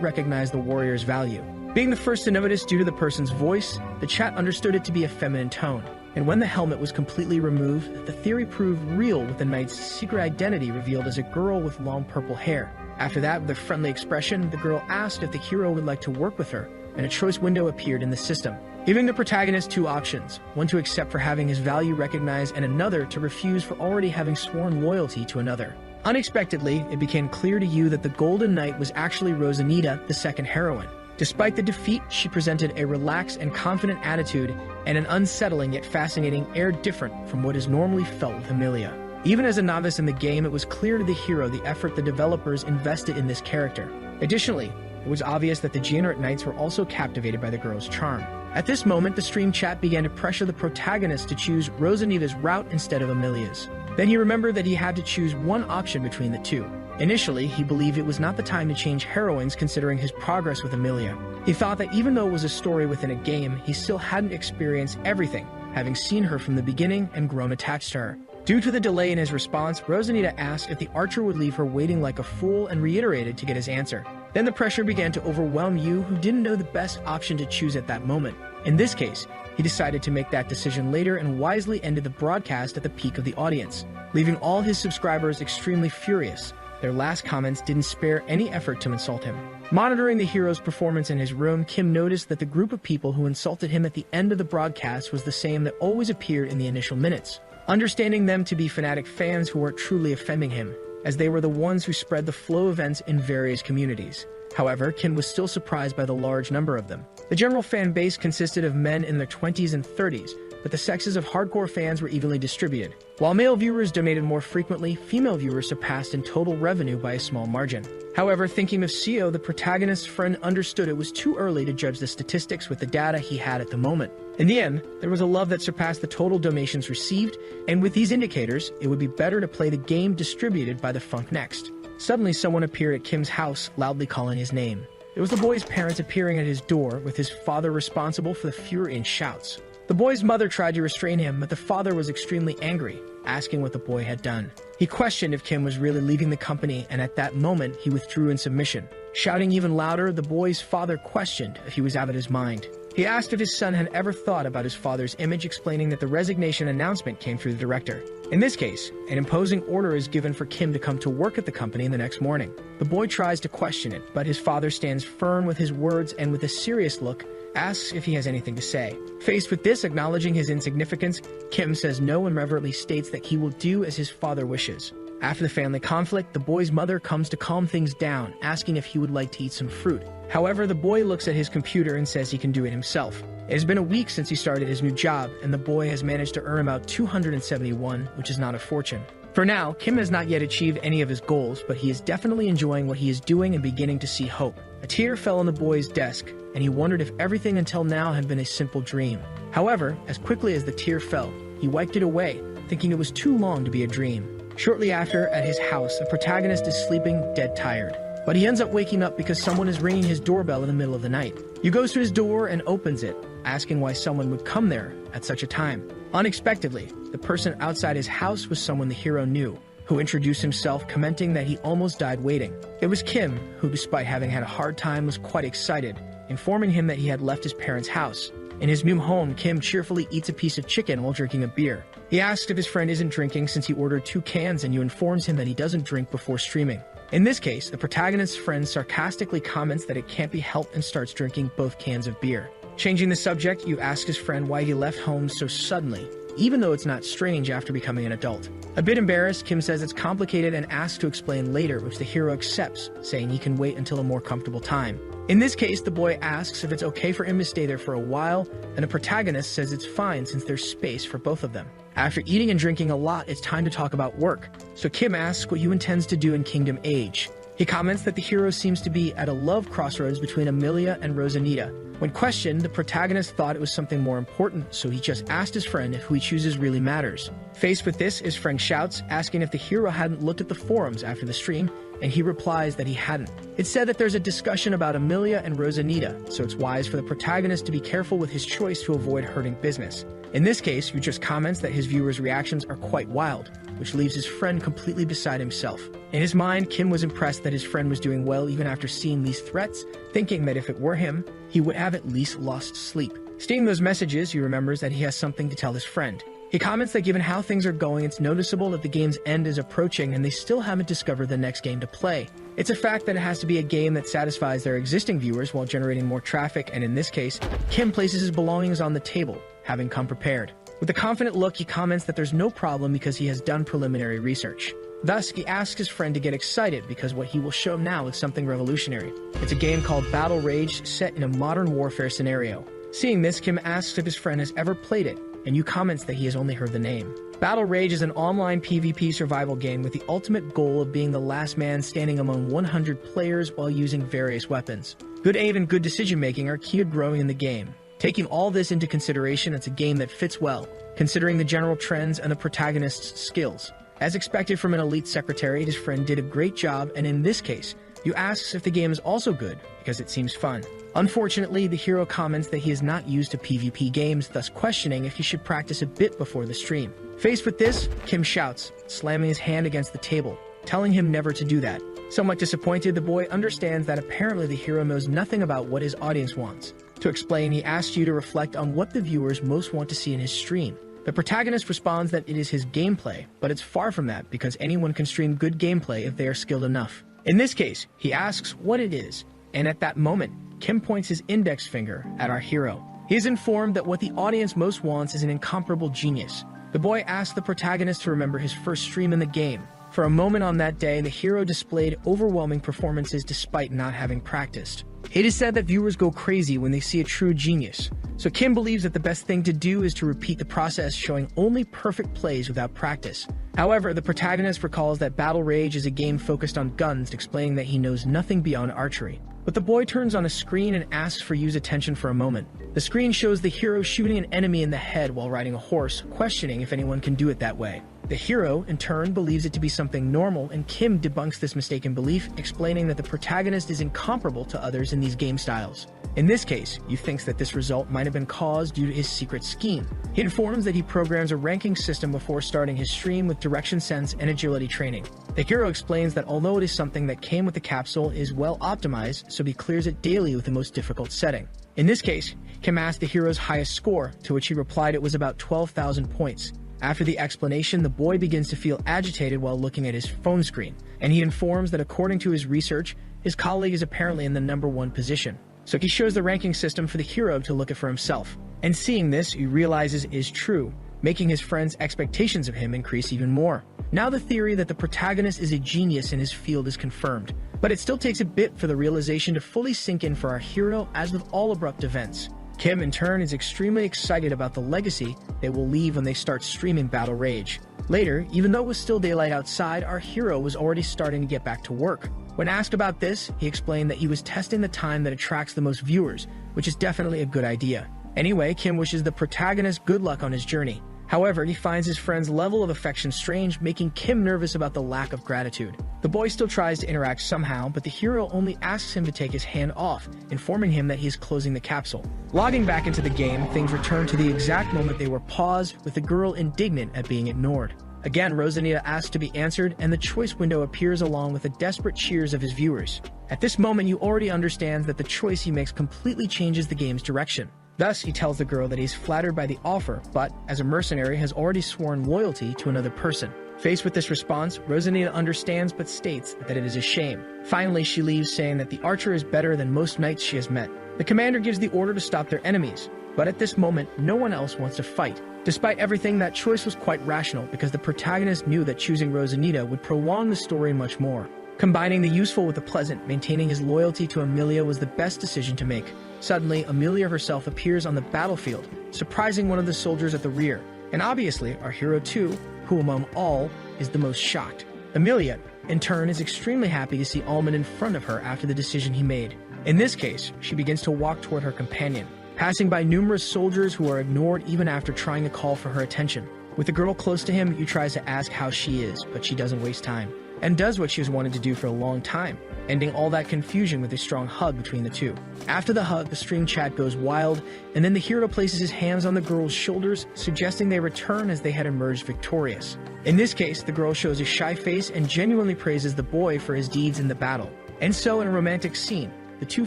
recognize the warrior's value. Being the first to notice due to the person's voice, the chat understood it to be a feminine tone. And when the helmet was completely removed, the theory proved real, with the knight's secret identity revealed as a girl with long purple hair. After that, with a friendly expression, the girl asked if the hero would like to work with her, and a choice window appeared in the system, giving the protagonist two options, one to accept for having his value recognized and another to refuse for already having sworn loyalty to another. Unexpectedly, it became clear to you that the Golden Knight was actually Rosanita, the second heroine. Despite the defeat, she presented a relaxed and confident attitude and an unsettling yet fascinating air different from what is normally felt with Emilia. Even as a novice in the game, it was clear to the hero the effort the developers invested in this character. Additionally, it was obvious that the Generit Knights were also captivated by the girl's charm. At this moment, the stream chat began to pressure the protagonist to choose Rosanita's route instead of Emilia's. Then he remembered that he had to choose one option between the two. Initially, he believed it was not the time to change heroines considering his progress with Emilia. He thought that even though it was a story within a game, he still hadn't experienced everything, having seen her from the beginning and grown attached to her. Due to the delay in his response, Rosanita asked if the archer would leave her waiting like a fool and reiterated to get his answer. Then the pressure began to overwhelm you, who didn't know the best option to choose at that moment. In this case, he decided to make that decision later and wisely ended the broadcast at the peak of the audience, leaving all his subscribers extremely furious. Their last comments didn't spare any effort to insult him. Monitoring the hero's performance in his room, Kim noticed that the group of people who insulted him at the end of the broadcast was the same that always appeared in the initial minutes, understanding them to be fanatic fans who weren't truly offending him, as they were the ones who spread the flow events in various communities. However, Kim was still surprised by the large number of them. The general fan base consisted of men in their 20s and 30s, but the sexes of hardcore fans were evenly distributed. While male viewers donated more frequently, female viewers surpassed in total revenue by a small margin. However, thinking of Seo, the protagonist's friend understood it was too early to judge the statistics with the data he had at the moment. In the end, there was a love that surpassed the total donations received, and with these indicators, it would be better to play the game distributed by the Funk Next. Suddenly, someone appeared at Kim's house, loudly calling his name. It was the boy's parents appearing at his door, with his father responsible for the fury and shouts. The boy's mother tried to restrain him, but the father was extremely angry, asking what the boy had done. He questioned if Kim was really leaving the company, and at that moment, he withdrew in submission. Shouting even louder, the boy's father questioned if he was out of his mind. He asked if his son had ever thought about his father's image, explaining that the resignation announcement came through the director. In this case, an imposing order is given for Kim to come to work at the company the next morning. The boy tries to question it, but his father stands firm with his words and with a serious look, asks if he has anything to say. Faced with this, acknowledging his insignificance, Kim says no and reverently states that he will do as his father wishes. After the family conflict, the boy's mother comes to calm things down, asking if he would like to eat some fruit. However, the boy looks at his computer and says he can do it himself. It has been a week since he started his new job, and the boy has managed to earn about 271, which is not a fortune. For now, Kim has not yet achieved any of his goals, but he is definitely enjoying what he is doing and beginning to see hope. A tear fell on the boy's desk, and he wondered if everything until now had been a simple dream. However, as quickly as the tear fell, he wiped it away, thinking it was too long to be a dream. Shortly after, at his house, the protagonist is sleeping dead tired. But he ends up waking up because someone is ringing his doorbell in the middle of the night. He goes to his door and opens it, asking why someone would come there at such a time. Unexpectedly, the person outside his house was someone the hero knew, who introduced himself, commenting that he almost died waiting. It was Kim, who, despite having had a hard time, was quite excited, informing him that he had left his parents' house. In his new home, Kim cheerfully eats a piece of chicken while drinking a beer. He asks if his friend isn't drinking since he ordered 2 cans, and Yu informs him that he doesn't drink before streaming. In this case, the protagonist's friend sarcastically comments that it can't be helped and starts drinking both cans of beer. Changing the subject, Yu asks his friend why he left home so suddenly, even though it's not strange after becoming an adult. A bit embarrassed, Kim says it's complicated and asks to explain later, which the hero accepts, saying he can wait until a more comfortable time. In this case, the boy asks if it's okay for him to stay there for a while, and the protagonist says it's fine since there's space for both of them. After eating and drinking a lot, it's time to talk about work, so Kim asks what Yu intends to do in Kingdom Age. He comments that the hero seems to be at a love crossroads between Amelia and Rosanita. When questioned, the protagonist thought it was something more important, so he just asked his friend if who he chooses really matters. Faced with this, his friend shouts, asking if the hero hadn't looked at the forums after the stream, and he replies that he hadn't. It's said that there's a discussion about Amelia and Rosanita, so it's wise for the protagonist to be careful with his choice to avoid hurting business. In this case, Yu just comments that his viewers' reactions are quite wild, which leaves his friend completely beside himself. In his mind, Kim was impressed that his friend was doing well even after seeing these threats, thinking that if it were him, he would have at least lost sleep. Seeing those messages, he remembers that he has something to tell his friend. He comments that given how things are going, it's noticeable that the game's end is approaching and they still haven't discovered the next game to play. It's a fact that it has to be a game that satisfies their existing viewers while generating more traffic, and in this case, Kim places his belongings on the table, having come prepared. With a confident look, he comments that there's no problem because he has done preliminary research. Thus, he asks his friend to get excited because what he will show him now is something revolutionary. It's a game called Battle Rage set in a modern warfare scenario. Seeing this, Kim asks if his friend has ever played it, and Yu comments that he has only heard the name. Battle Rage is an online PvP survival game with the ultimate goal of being the last man standing among 100 players while using various weapons. Good aim and good decision-making are key to growing in the game. Taking all this into consideration, it's a game that fits well, considering the general trends and the protagonist's skills. As expected from an elite secretary, his friend did a great job, and in this case, Yu asks if the game is also good, because it seems fun. Unfortunately, the hero comments that he is not used to PvP games, thus questioning if he should practice a bit before the stream. Faced with this, Kim shouts, slamming his hand against the table, telling him never to do that. Somewhat disappointed, the boy understands that apparently the hero knows nothing about what his audience wants. To explain, he asks Yu to reflect on what the viewers most want to see in his stream. The protagonist responds that it is his gameplay, but it's far from that because anyone can stream good gameplay if they are skilled enough. In this case, he asks what it is, And at that moment, Kim points his index finger at our hero. He is informed that what the audience most wants is an incomparable genius. The boy asks the protagonist to remember his first stream in the game. For a moment on that day, the hero displayed overwhelming performances despite not having practiced. It is said that viewers go crazy when they see a true genius. So Kim believes that the best thing to do is to repeat the process, showing only perfect plays without practice. However, the protagonist recalls that Battle Rage is a game focused on guns, explaining that he knows nothing beyond archery. But the boy turns on a screen and asks for Yu's attention for a moment. The screen shows the hero shooting an enemy in the head while riding a horse, questioning if anyone can do it that way. The hero, in turn, believes it to be something normal, and Kim debunks this mistaken belief, explaining that the protagonist is incomparable to others in these game styles. In this case, Yu thinks that this result might have been caused due to his secret scheme. He informs that he programs a ranking system before starting his stream with direction sense and agility training. The hero explains that although it is something that came with the capsule, it is well optimized, so he clears it daily with the most difficult setting. In this case, Kim asked the hero's highest score, to which he replied it was about 12,000 points. After the explanation, the boy begins to feel agitated while looking at his phone screen, and he informs that according to his research, his colleague is apparently in the #1 position. So he shows the ranking system for the hero to look at for himself. And seeing this, he realizes it is true, making his friend's expectations of him increase even more. Now the theory that the protagonist is a genius in his field is confirmed, but it still takes a bit for the realization to fully sink in for our hero, as with all abrupt events. Kim, in turn, is extremely excited about the legacy they will leave when they start streaming Battle Rage. Later, even though it was still daylight outside, our hero was already starting to get back to work. When asked about this, he explained that he was testing the time that attracts the most viewers, which is definitely a good idea. Anyway, Kim wishes the protagonist good luck on his journey. However, he finds his friend's level of affection strange, making Kim nervous about the lack of gratitude. The boy still tries to interact somehow, but the hero only asks him to take his hand off, informing him that he is closing the capsule. Logging back into the game, things return to the exact moment they were paused, with the girl indignant at being ignored. Again, Rosanita asks to be answered, and the choice window appears along with the desperate cheers of his viewers. At this moment, you already understand that the choice he makes completely changes the game's direction. Thus, he tells the girl that he's flattered by the offer, but, as a mercenary, has already sworn loyalty to another person. Faced with this response, Rosanita understands but states that it is a shame. Finally, she leaves, saying that the archer is better than most knights she has met. The commander gives the order to stop their enemies, but at this moment, no one else wants to fight. Despite everything, that choice was quite rational, because the protagonist knew that choosing Rosanita would prolong the story much more. Combining the useful with the pleasant, maintaining his loyalty to Emilia was the best decision to make. Suddenly, Emilia herself appears on the battlefield, surprising one of the soldiers at the rear. And obviously, our hero too, who among all is the most shocked. Emilia, in turn, is extremely happy to see Almond in front of her after the decision he made. In this case, she begins to walk toward her companion, passing by numerous soldiers who are ignored even after trying to call for her attention. With the girl close to him, Yu tries to ask how she is, but she doesn't waste time, and does what she has wanted to do for a long time, ending all that confusion with a strong hug between the two. After the hug, the stream chat goes wild, and then the hero places his hands on the girl's shoulders, suggesting they return as they had emerged victorious. In this case, the girl shows a shy face and genuinely praises the boy for his deeds in the battle. And so, in a romantic scene, the two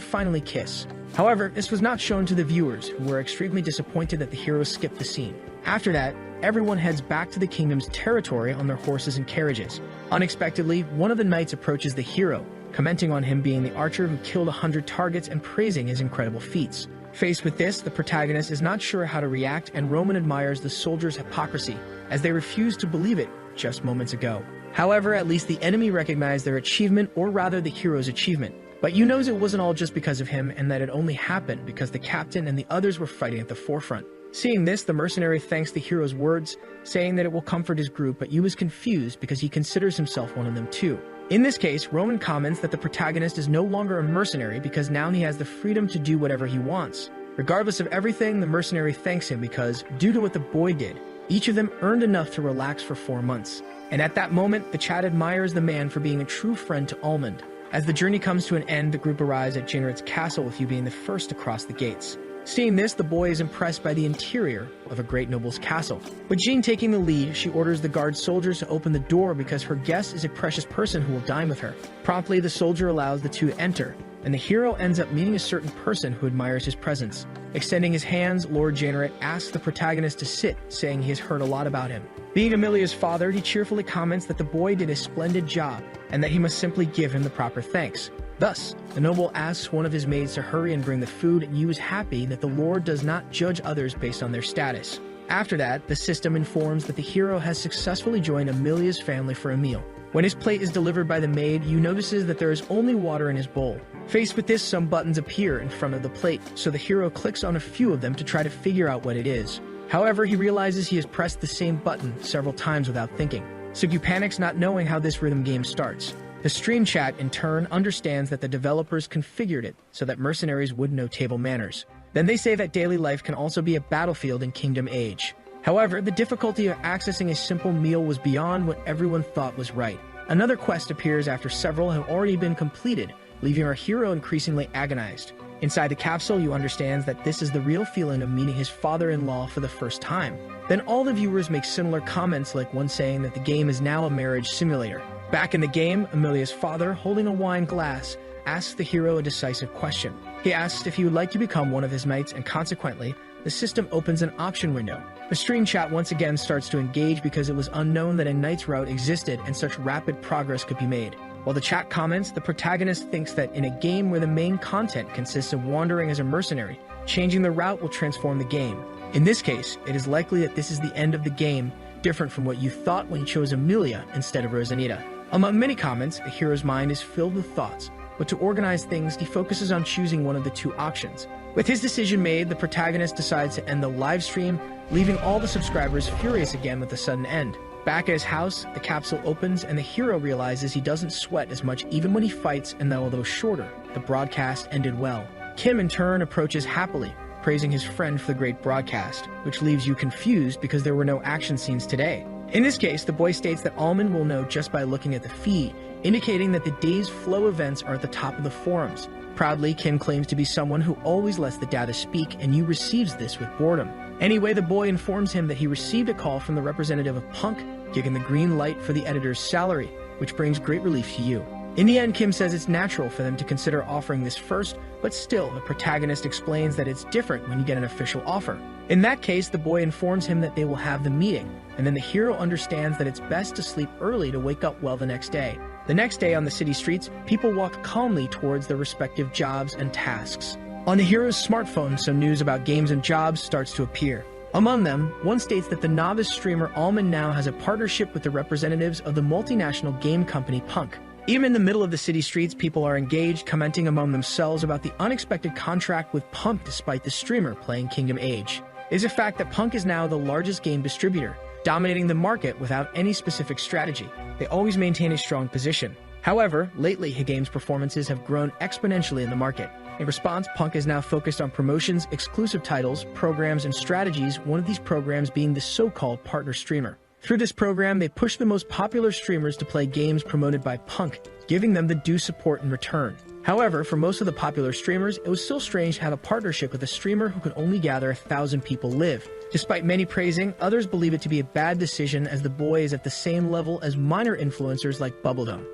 finally kiss. However, this was not shown to the viewers, who were extremely disappointed that the hero skipped the scene. After that, everyone heads back to the kingdom's territory on their horses and carriages. Unexpectedly, one of the knights approaches the hero, commenting on him being the archer who killed 100 targets and praising his incredible feats. Faced with this, the protagonist is not sure how to react, and Roman admires the soldiers' hypocrisy, as they refuse to believe it just moments ago. However, at least the enemy recognized their achievement, or rather the hero's achievement. But Yu knows it wasn't all just because of him, and that it only happened because the captain and the others were fighting at the forefront. Seeing this, the mercenary thanks the hero's words, saying that it will comfort his group, but Yu is confused because he considers himself one of them too. In this case, Roman comments that the protagonist is no longer a mercenary because now he has the freedom to do whatever he wants. Regardless of everything, the mercenary thanks him because, due to what the boy did, each of them earned enough to relax for 4 months. And at that moment, the chat admires the man for being a true friend to Almond. As the journey comes to an end, the group arrives at Janeret's castle, with Yu being the first to cross the gates. Seeing this, the boy is impressed by the interior of a great noble's castle. With Jean taking the lead, she orders the guard soldiers to open the door because her guest is a precious person who will dine with her. Promptly, the soldier allows the two to enter, and the hero ends up meeting a certain person who admires his presence. Extending his hands, Lord Janeret asks the protagonist to sit, saying he has heard a lot about him. Being Emilia's father, he cheerfully comments that the boy did a splendid job, and that he must simply give him the proper thanks. Thus, the noble asks one of his maids to hurry and bring the food, and Yu is happy that the Lord does not judge others based on their status. After that, the system informs that the hero has successfully joined Amelia's family for a meal. When his plate is delivered by the maid, Yu notices that there is only water in his bowl. Faced with this, some buttons appear in front of the plate, so the hero clicks on a few of them to try to figure out what it is. However, he realizes he has pressed the same button several times without thinking. Sukyu panics, not knowing how this rhythm game starts. The stream chat, in turn, understands that the developers configured it so that mercenaries would know table manners. Then they say that daily life can also be a battlefield in Kingdom Age. However, the difficulty of accessing a simple meal was beyond what everyone thought was right. Another quest appears after several have already been completed, leaving our hero increasingly agonized. Inside the capsule, Yu understands that this is the real feeling of meeting his father-in-law for the first time. Then all the viewers make similar comments, like one saying that the game is now a marriage simulator. Back in the game, Amelia's father, holding a wine glass, asks the hero a decisive question. He asks if he would like to become one of his knights, and consequently, the system opens an option window. The stream chat once again starts to engage because it was unknown that a knight's route existed and such rapid progress could be made. While the chat comments, the protagonist thinks that in a game where the main content consists of wandering as a mercenary, changing the route will transform the game. In this case, it is likely that this is the end of the game, different from what you thought when you chose Amelia instead of Rosanita. Among many comments, the hero's mind is filled with thoughts, but to organize things, he focuses on choosing one of the two options. With his decision made, the protagonist decides to end the live stream, leaving all the subscribers furious again with the sudden end. Back at his house, the capsule opens and the hero realizes he doesn't sweat as much even when he fights, and that although shorter, the broadcast ended well. Kim in turn approaches happily, praising his friend for the great broadcast, which leaves you confused because there were no action scenes today. In this case, the boy states that Almond will know just by looking at the feed, indicating that the day's flow events are at the top of the forums. Proudly, Kim claims to be someone who always lets the data speak, and Yu receives this with boredom. Anyway, the boy informs him that he received a call from the representative of Punk, giving the green light for the editor's salary, which brings great relief to Yu. In the end, Kim says it's natural for them to consider offering this first, but still, the protagonist explains that it's different when you get an official offer. In that case, the boy informs him that they will have the meeting, and then the hero understands that it's best to sleep early to wake up well the next day. The next day on the city streets, people walk calmly towards their respective jobs and tasks. On the hero's smartphone, some news about games and jobs starts to appear. Among them, one states that the novice streamer Almond now has a partnership with the representatives of the multinational game company Punk. Even in the middle of the city streets, people are engaged, commenting among themselves about the unexpected contract with Punk despite the streamer playing Kingdom Age. It is a fact that Punk is now the largest game distributor, dominating the market without any specific strategy. They always maintain a strong position. However, lately, Higame's performances have grown exponentially in the market. In response, Punk is now focused on promotions, exclusive titles, programs, and strategies, one of these programs being the so-called partner streamer. Through this program, they push the most popular streamers to play games promoted by Punk, giving them the due support in return. However, for most of the popular streamers, it was still strange to have a partnership with a streamer who could only gather 1,000 people live. Despite many praising, others believe it to be a bad decision as the boy is at the same level as minor influencers like Bubbledome.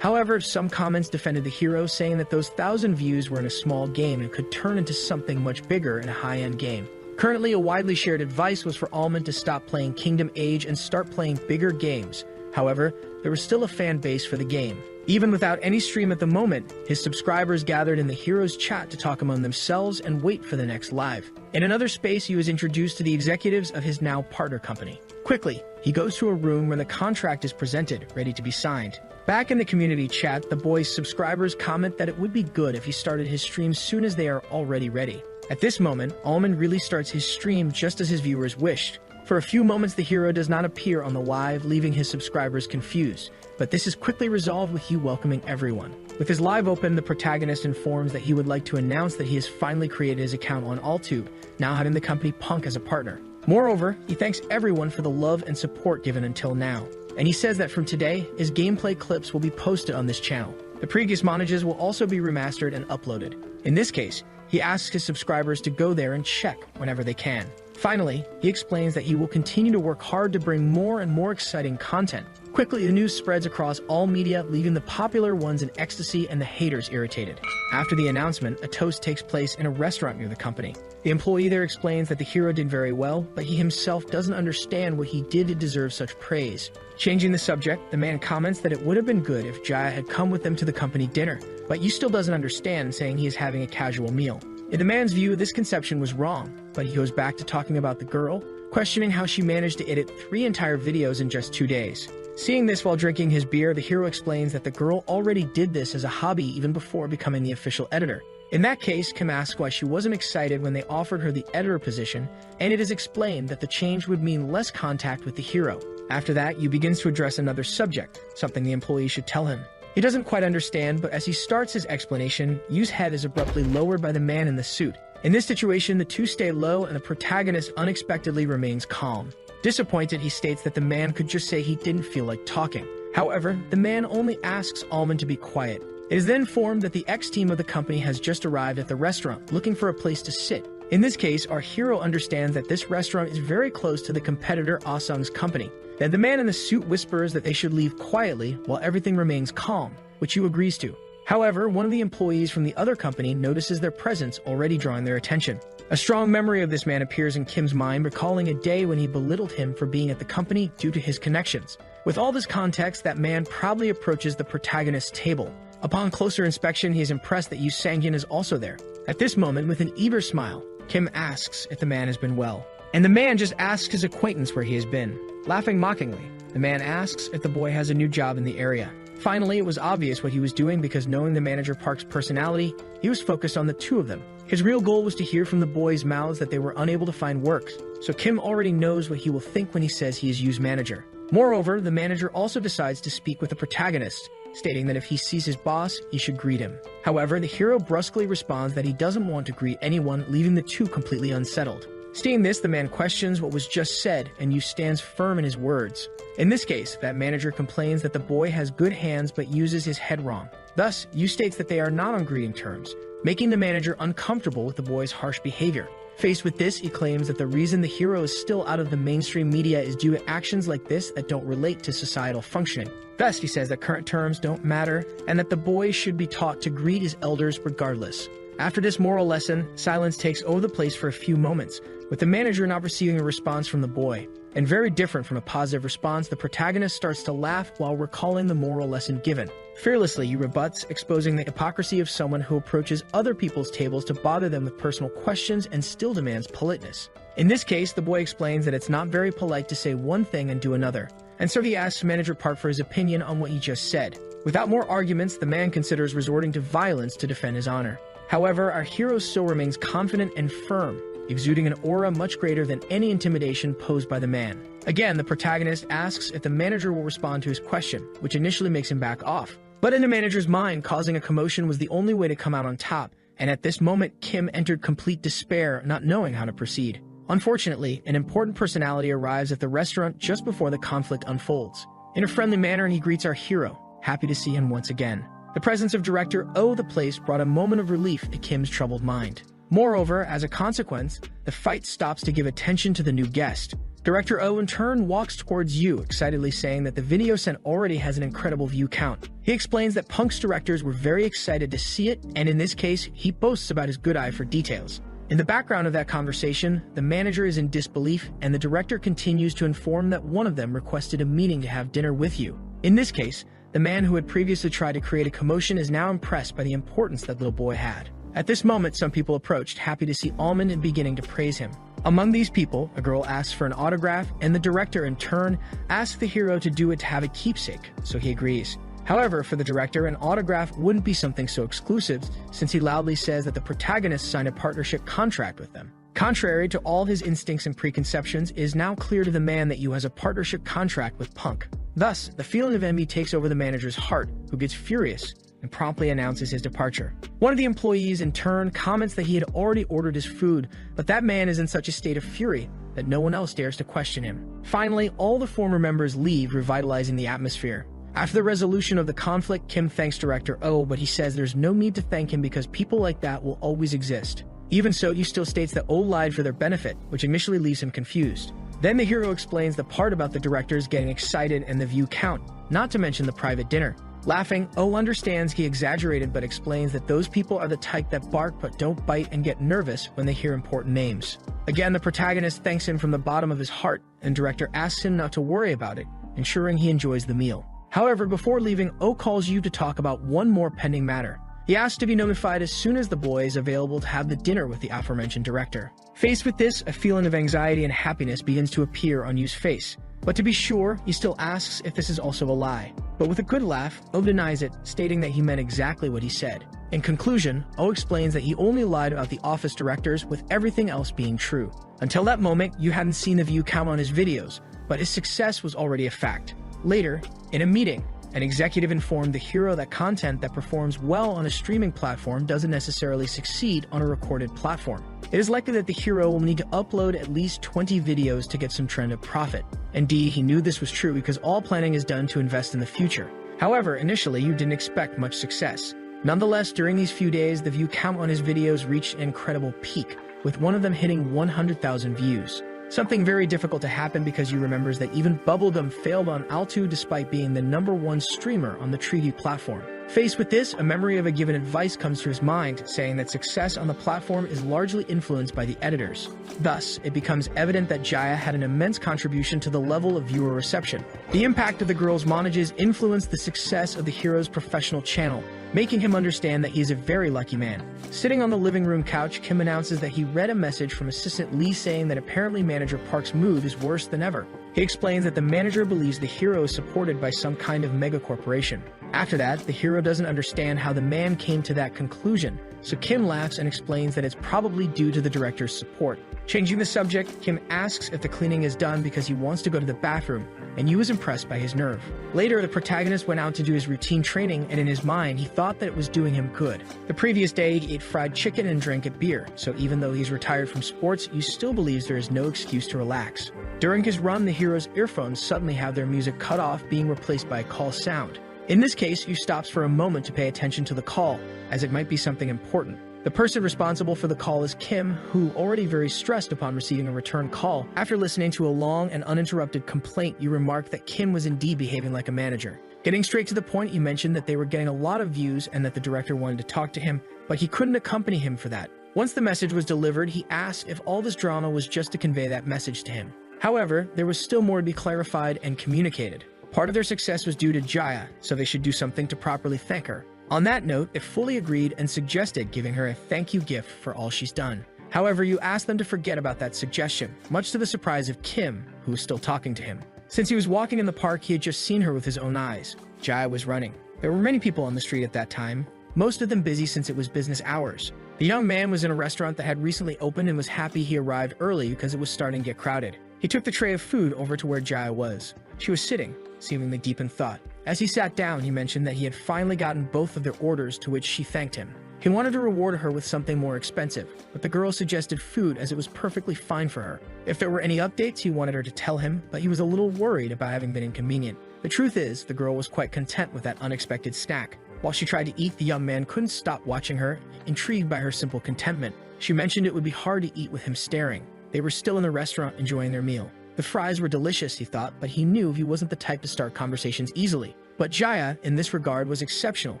However, some comments defended the hero, saying that those 1,000 views were in a small game and could turn into something much bigger in a high-end game. Currently, a widely shared advice was for Almond to stop playing Kingdom Age and start playing bigger games. However, there was still a fan base for the game. Even without any stream at the moment, his subscribers gathered in the hero's chat to talk among themselves and wait for the next live. In another space, he was introduced to the executives of his now partner company. Quickly, he goes to a room where the contract is presented, ready to be signed. Back in the community chat, the boy's subscribers comment that it would be good if he started his stream soon as they are already ready. At this moment, Almond really starts his stream just as his viewers wished. For a few moments, the hero does not appear on the live, leaving his subscribers confused. But this is quickly resolved with Yu welcoming everyone. With his live open, the protagonist informs that he would like to announce that he has finally created his account on AllTube, now having the company Punk as a partner. Moreover, he thanks everyone for the love and support given until now. And he says that from today, his gameplay clips will be posted on this channel. The previous montages will also be remastered and uploaded. In this case, he asks his subscribers to go there and check whenever they can. Finally, he explains that he will continue to work hard to bring more and more exciting content. Quickly, the news spreads across all media, leaving the popular ones in ecstasy and the haters irritated. After the announcement, a toast takes place in a restaurant near the company. The employee there explains that the hero did very well, but he himself doesn't understand what he did to deserve such praise. Changing the subject, the man comments that it would have been good if Jaya had come with them to the company dinner, but you still doesn't understand, saying he is having a casual meal. In the man's view, this conception was wrong, but he goes back to talking about the girl, questioning how she managed to edit 3 entire videos in just 2 days. Seeing this while drinking his beer, the hero explains that the girl already did this as a hobby even before becoming the official editor. In that case, Kim asks why she wasn't excited when they offered her the editor position, and it is explained that the change would mean less contact with the hero. After that, Yu begins to address another subject, something the employee should tell him. He doesn't quite understand, but as he starts his explanation, Yu's head is abruptly lowered by the man in the suit. In this situation, the two stay low and the protagonist unexpectedly remains calm. Disappointed, he states that the man could just say he didn't feel like talking. However, the man only asks Almond to be quiet. It is then informed that the ex-team of the company has just arrived at the restaurant, looking for a place to sit. In this case, our hero understands that this restaurant is very close to the competitor Ah-sung's company. Then the man in the suit whispers that they should leave quietly while everything remains calm, which Yu agrees to. However, one of the employees from the other company notices their presence already drawing their attention. A strong memory of this man appears in Kim's mind, recalling a day when he belittled him for being at the company due to his connections. With all this context, that man proudly approaches the protagonist's table. Upon closer inspection, he is impressed that Yu Sang-hyun is also there. At this moment, with an eager smile, Kim asks if the man has been well. And the man just asks his acquaintance where he has been. Laughing mockingly, the man asks if the boy has a new job in the area. Finally, it was obvious what he was doing because knowing the manager Park's personality, he was focused on the two of them. His real goal was to hear from the boys' mouths that they were unable to find work, so Kim already knows what he will think when he says he is Yu's manager. Moreover, the manager also decides to speak with the protagonist, stating that if he sees his boss, he should greet him. However, the hero brusquely responds that he doesn't want to greet anyone, leaving the two completely unsettled. Seeing this, the man questions what was just said, and Yu stands firm in his words. In this case, that manager complains that the boy has good hands but uses his head wrong. Thus, Yu states that they are not on greeting terms, making the manager uncomfortable with the boy's harsh behavior. Faced with this, he claims that the reason the hero is still out of the mainstream media is due to actions like this that don't relate to societal functioning. Thus, he says that current terms don't matter and that the boy should be taught to greet his elders regardless. After this moral lesson, silence takes over the place for a few moments, with the manager not receiving a response from the boy. And very different from a positive response, the protagonist starts to laugh while recalling the moral lesson given. Fearlessly, he rebuts, exposing the hypocrisy of someone who approaches other people's tables to bother them with personal questions and still demands politeness. In this case, the boy explains that it's not very polite to say one thing and do another, and so he asks Manager Park for his opinion on what he just said. Without more arguments, the man considers resorting to violence to defend his honor. However, our hero still remains confident and firm, exuding an aura much greater than any intimidation posed by the man. Again, the protagonist asks if the manager will respond to his question, which initially makes him back off. But in the manager's mind, causing a commotion was the only way to come out on top, and at this moment, Kim entered complete despair, not knowing how to proceed. Unfortunately, an important personality arrives at the restaurant just before the conflict unfolds. In a friendly manner, he greets our hero, happy to see him once again. The presence of director Oh the place brought a moment of relief to Kim's troubled mind. Moreover, as a consequence, the fight stops to give attention to the new guest. Director Oh in turn walks towards Yu, excitedly saying that the video sent already has an incredible view count. He explains that Punk's directors were very excited to see it, and in this case, he boasts about his good eye for details. In the background of that conversation, the manager is in disbelief, and the director continues to inform that one of them requested a meeting to have dinner with Yu. In this case, the man who had previously tried to create a commotion is now impressed by the importance that little boy had. At this moment, some people approached, happy to see Almond and beginning to praise him. Among these people, a girl asks for an autograph, and the director, in turn, asks the hero to do it to have a keepsake, so he agrees. However, for the director, an autograph wouldn't be something so exclusive, since he loudly says that the protagonist signed a partnership contract with them. Contrary to all his instincts and preconceptions, it is now clear to the man that Yu has a partnership contract with Punk. Thus, the feeling of envy takes over the manager's heart, who gets furious and promptly announces his departure. One of the employees, in turn, comments that he had already ordered his food, but that man is in such a state of fury that no one else dares to question him. Finally, all the former members leave, revitalizing the atmosphere. After the resolution of the conflict, Kim thanks Director Oh, but he says there's no need to thank him because people like that will always exist. Even so, Yu still states that O lied for their benefit, which initially leaves him confused. Then the hero explains the part about the directors getting excited and the view count, not to mention the private dinner. Laughing, O understands he exaggerated but explains that those people are the type that bark but don't bite and get nervous when they hear important names. Again, the protagonist thanks him from the bottom of his heart, and director asks him not to worry about it, ensuring he enjoys the meal. However, before leaving, O calls Yu to talk about one more pending matter. He asks to be notified as soon as the boy is available to have the dinner with the aforementioned director. Faced with this, a feeling of anxiety and happiness begins to appear on Yu's face. But to be sure, he still asks if this is also a lie. But with a good laugh, O denies it, stating that he meant exactly what he said. In conclusion, O explains that he only lied about the office directors, with everything else being true. Until that moment, Yu hadn't seen the view count on his videos, but his success was already a fact. Later, in a meeting, an executive informed the hero that content that performs well on a streaming platform doesn't necessarily succeed on a recorded platform. It is likely that the hero will need to upload at least 20 videos to get some trend of profit. Indeed, he knew this was true because all planning is done to invest in the future. However, initially, you didn't expect much success. Nonetheless, during these few days, the view count on his videos reached an incredible peak, with one of them hitting 100,000 views. Something very difficult to happen because Yu remembers that even Bubblegum failed on Altu despite being the #1 streamer on the Treeview platform. Faced with this, a memory of a given advice comes to his mind, saying that success on the platform is largely influenced by the editors. Thus, it becomes evident that Jaya had an immense contribution to the level of viewer reception. The impact of the girl's montages influenced the success of the hero's professional channel, making him understand that he is a very lucky man. Sitting on the living room couch, Kim announces that he read a message from assistant Lee saying that apparently manager Park's mood is worse than ever. He explains that the manager believes the hero is supported by some kind of mega corporation. After that, the hero doesn't understand how the man came to that conclusion, so Kim laughs and explains that it's probably due to the director's support. Changing the subject, Kim asks if the cleaning is done because he wants to go to the bathroom, and Yu is impressed by his nerve. Later, the protagonist went out to do his routine training, and in his mind, he thought that it was doing him good. The previous day, he ate fried chicken and drank a beer, so even though he's retired from sports, Yu still believes there is no excuse to relax. During his run, the hero's earphones suddenly have their music cut off, being replaced by a call sound. In this case, Yu stops for a moment to pay attention to the call, as it might be something important. The person responsible for the call is Kim, who, already very stressed upon receiving a return call, after listening to a long and uninterrupted complaint, Yu remarked that Kim was indeed behaving like a manager. Getting straight to the point, Yu mentioned that they were getting a lot of views and that the director wanted to talk to him, but he couldn't accompany him for that. Once the message was delivered, he asked if all this drama was just to convey that message to him. However, there was still more to be clarified and communicated. Part of their success was due to Jaya, so they should do something to properly thank her. On that note, they fully agreed and suggested giving her a thank you gift for all she's done. However, Yu asked them to forget about that suggestion, much to the surprise of Kim, who was still talking to him. Since he was walking in the park, he had just seen her with his own eyes. Jaya was running. There were many people on the street at that time, most of them busy since it was business hours. The young man was in a restaurant that had recently opened and was happy he arrived early because it was starting to get crowded. He took the tray of food over to where Jaya was. She was sitting, seemingly deep in thought. As he sat down, he mentioned that he had finally gotten both of their orders, to which she thanked him. He wanted to reward her with something more expensive, but the girl suggested food as it was perfectly fine for her. If there were any updates, he wanted her to tell him, but he was a little worried about having been inconvenient. The truth is, the girl was quite content with that unexpected snack. While she tried to eat, the young man couldn't stop watching her, intrigued by her simple contentment. She mentioned it would be hard to eat with him staring. They were still in the restaurant enjoying their meal. The fries were delicious, he thought, but he knew he wasn't the type to start conversations easily. But Jaya, in this regard, was exceptional.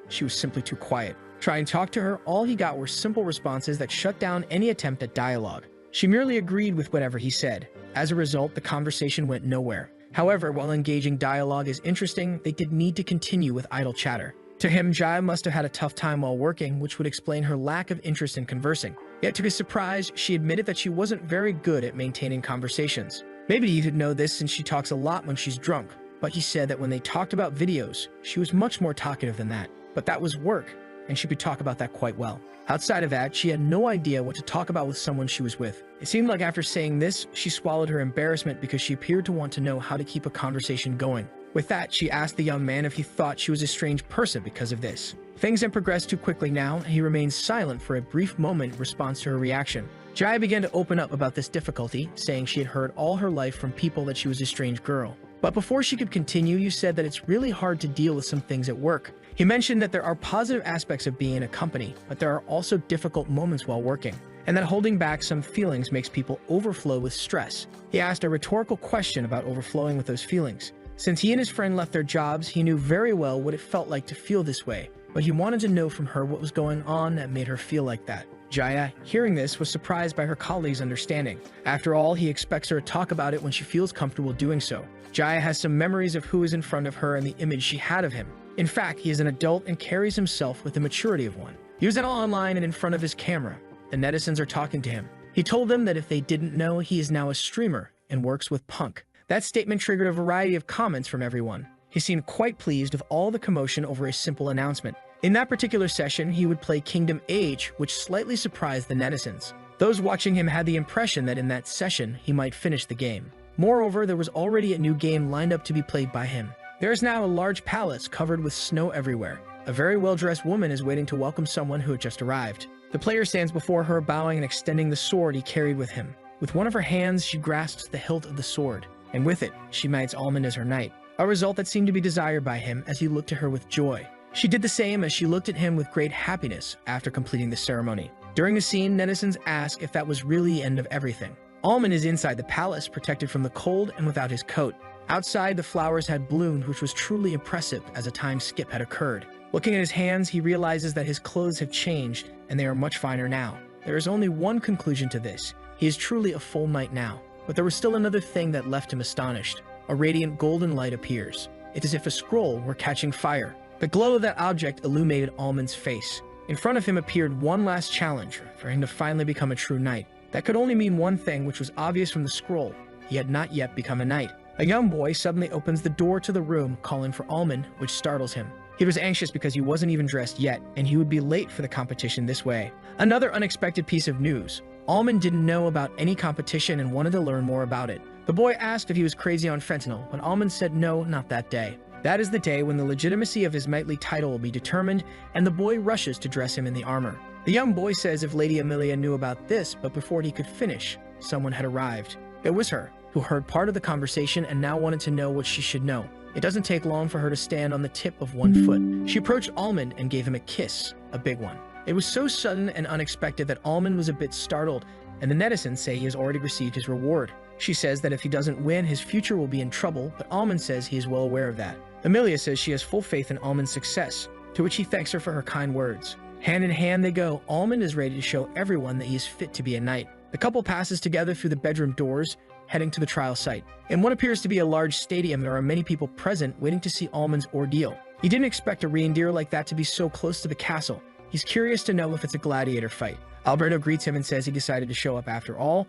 She was simply too quiet. Trying to talk to her, all he got were simple responses that shut down any attempt at dialogue. She merely agreed with whatever he said. As a result, the conversation went nowhere. However, while engaging dialogue is interesting, they did need to continue with idle chatter. To him, Jaya must have had a tough time while working, which would explain her lack of interest in conversing. Yet to his surprise, she admitted that she wasn't very good at maintaining conversations. Maybe he didn't know this since she talks a lot when she's drunk, but he said that when they talked about videos, she was much more talkative than that. But that was work, and she could talk about that quite well. Outside of that, she had no idea what to talk about with someone she was with. It seemed like after saying this, she swallowed her embarrassment because she appeared to want to know how to keep a conversation going. With that, she asked the young man if he thought she was a strange person because of this. Things had progressed too quickly now, and he remained silent for a brief moment in response to her reaction. Jaya began to open up about this difficulty, saying she had heard all her life from people that she was a strange girl. But before she could continue, you said that it's really hard to deal with some things at work. He mentioned that there are positive aspects of being in a company, but there are also difficult moments while working. and that holding back some feelings makes people overflow with stress. He asked a rhetorical question about overflowing with those feelings. Since he and his friend left their jobs, he knew very well what it felt like to feel this way, but he wanted to know from her what was going on that made her feel like that. Jaya, hearing this, was surprised by her colleague's understanding. After all, he expects her to talk about it when she feels comfortable doing so. Jaya has some memories of who is in front of her and the image she had of him. In fact, he is an adult and carries himself with the maturity of one. He was online and in front of his camera. The netizens are talking to him. He told them that if they didn't know, he is now a streamer and works with Punk. That statement triggered a variety of comments from everyone. He seemed quite pleased with all the commotion over a simple announcement. In that particular session, he would play Kingdom Age, which slightly surprised the netizens. Those watching him had the impression that in that session, he might finish the game. Moreover, there was already a new game lined up to be played by him. There is now a large palace covered with snow everywhere. A very well-dressed woman is waiting to welcome someone who had just arrived. The player stands before her, bowing and extending the sword he carried with him. With one of her hands, she grasps the hilt of the sword, and with it, she knights Almond as her knight, a result that seemed to be desired by him as he looked to her with joy. She did the same as she looked at him with great happiness after completing the ceremony. During the scene, netizens ask if that was really the end of everything. Almond is inside the palace, protected from the cold and without his coat. Outside, the flowers had bloomed, which was truly impressive as a time skip had occurred. Looking at his hands, he realizes that his clothes have changed, and they are much finer now. There is only one conclusion to this. He is truly a full knight now. But there was still another thing that left him astonished. A radiant golden light appears. It's as if a scroll were catching fire. The glow of that object illuminated Almond's face. In front of him appeared one last challenge for him to finally become a true knight. That could only mean one thing, which was obvious from the scroll. He had not yet become a knight. A young boy suddenly opens the door to the room, calling for Almond, which startles him. He was anxious because he wasn't even dressed yet, and he would be late for the competition this way. Another unexpected piece of news. Almond didn't know about any competition and wanted to learn more about it. The boy asked if he was crazy on fentanyl, but Almond said no, not that day. That is the day when the legitimacy of his knightly title will be determined, and the boy rushes to dress him in the armor. The young boy says if Lady Amelia knew about this, but before he could finish, someone had arrived. It was her, who heard part of the conversation and now wanted to know what she should know. It doesn't take long for her to stand on the tip of one foot. She approached Almond and gave him a kiss, a big one. It was so sudden and unexpected that Almond was a bit startled, and the netizens say he has already received his reward. She says that if he doesn't win, his future will be in trouble, but Almond says he is well aware of that. Amelia says she has full faith in Almond's success, to which he thanks her for her kind words. Hand in hand they go. Almond is ready to show everyone that he is fit to be a knight. The couple passes together through the bedroom doors, heading to the trial site. In what appears to be a large stadium, there are many people present waiting to see Almond's ordeal. He didn't expect a reindeer like that to be so close to the castle. He's curious to know if it's a gladiator fight. Alberto greets him and says he decided to show up after all,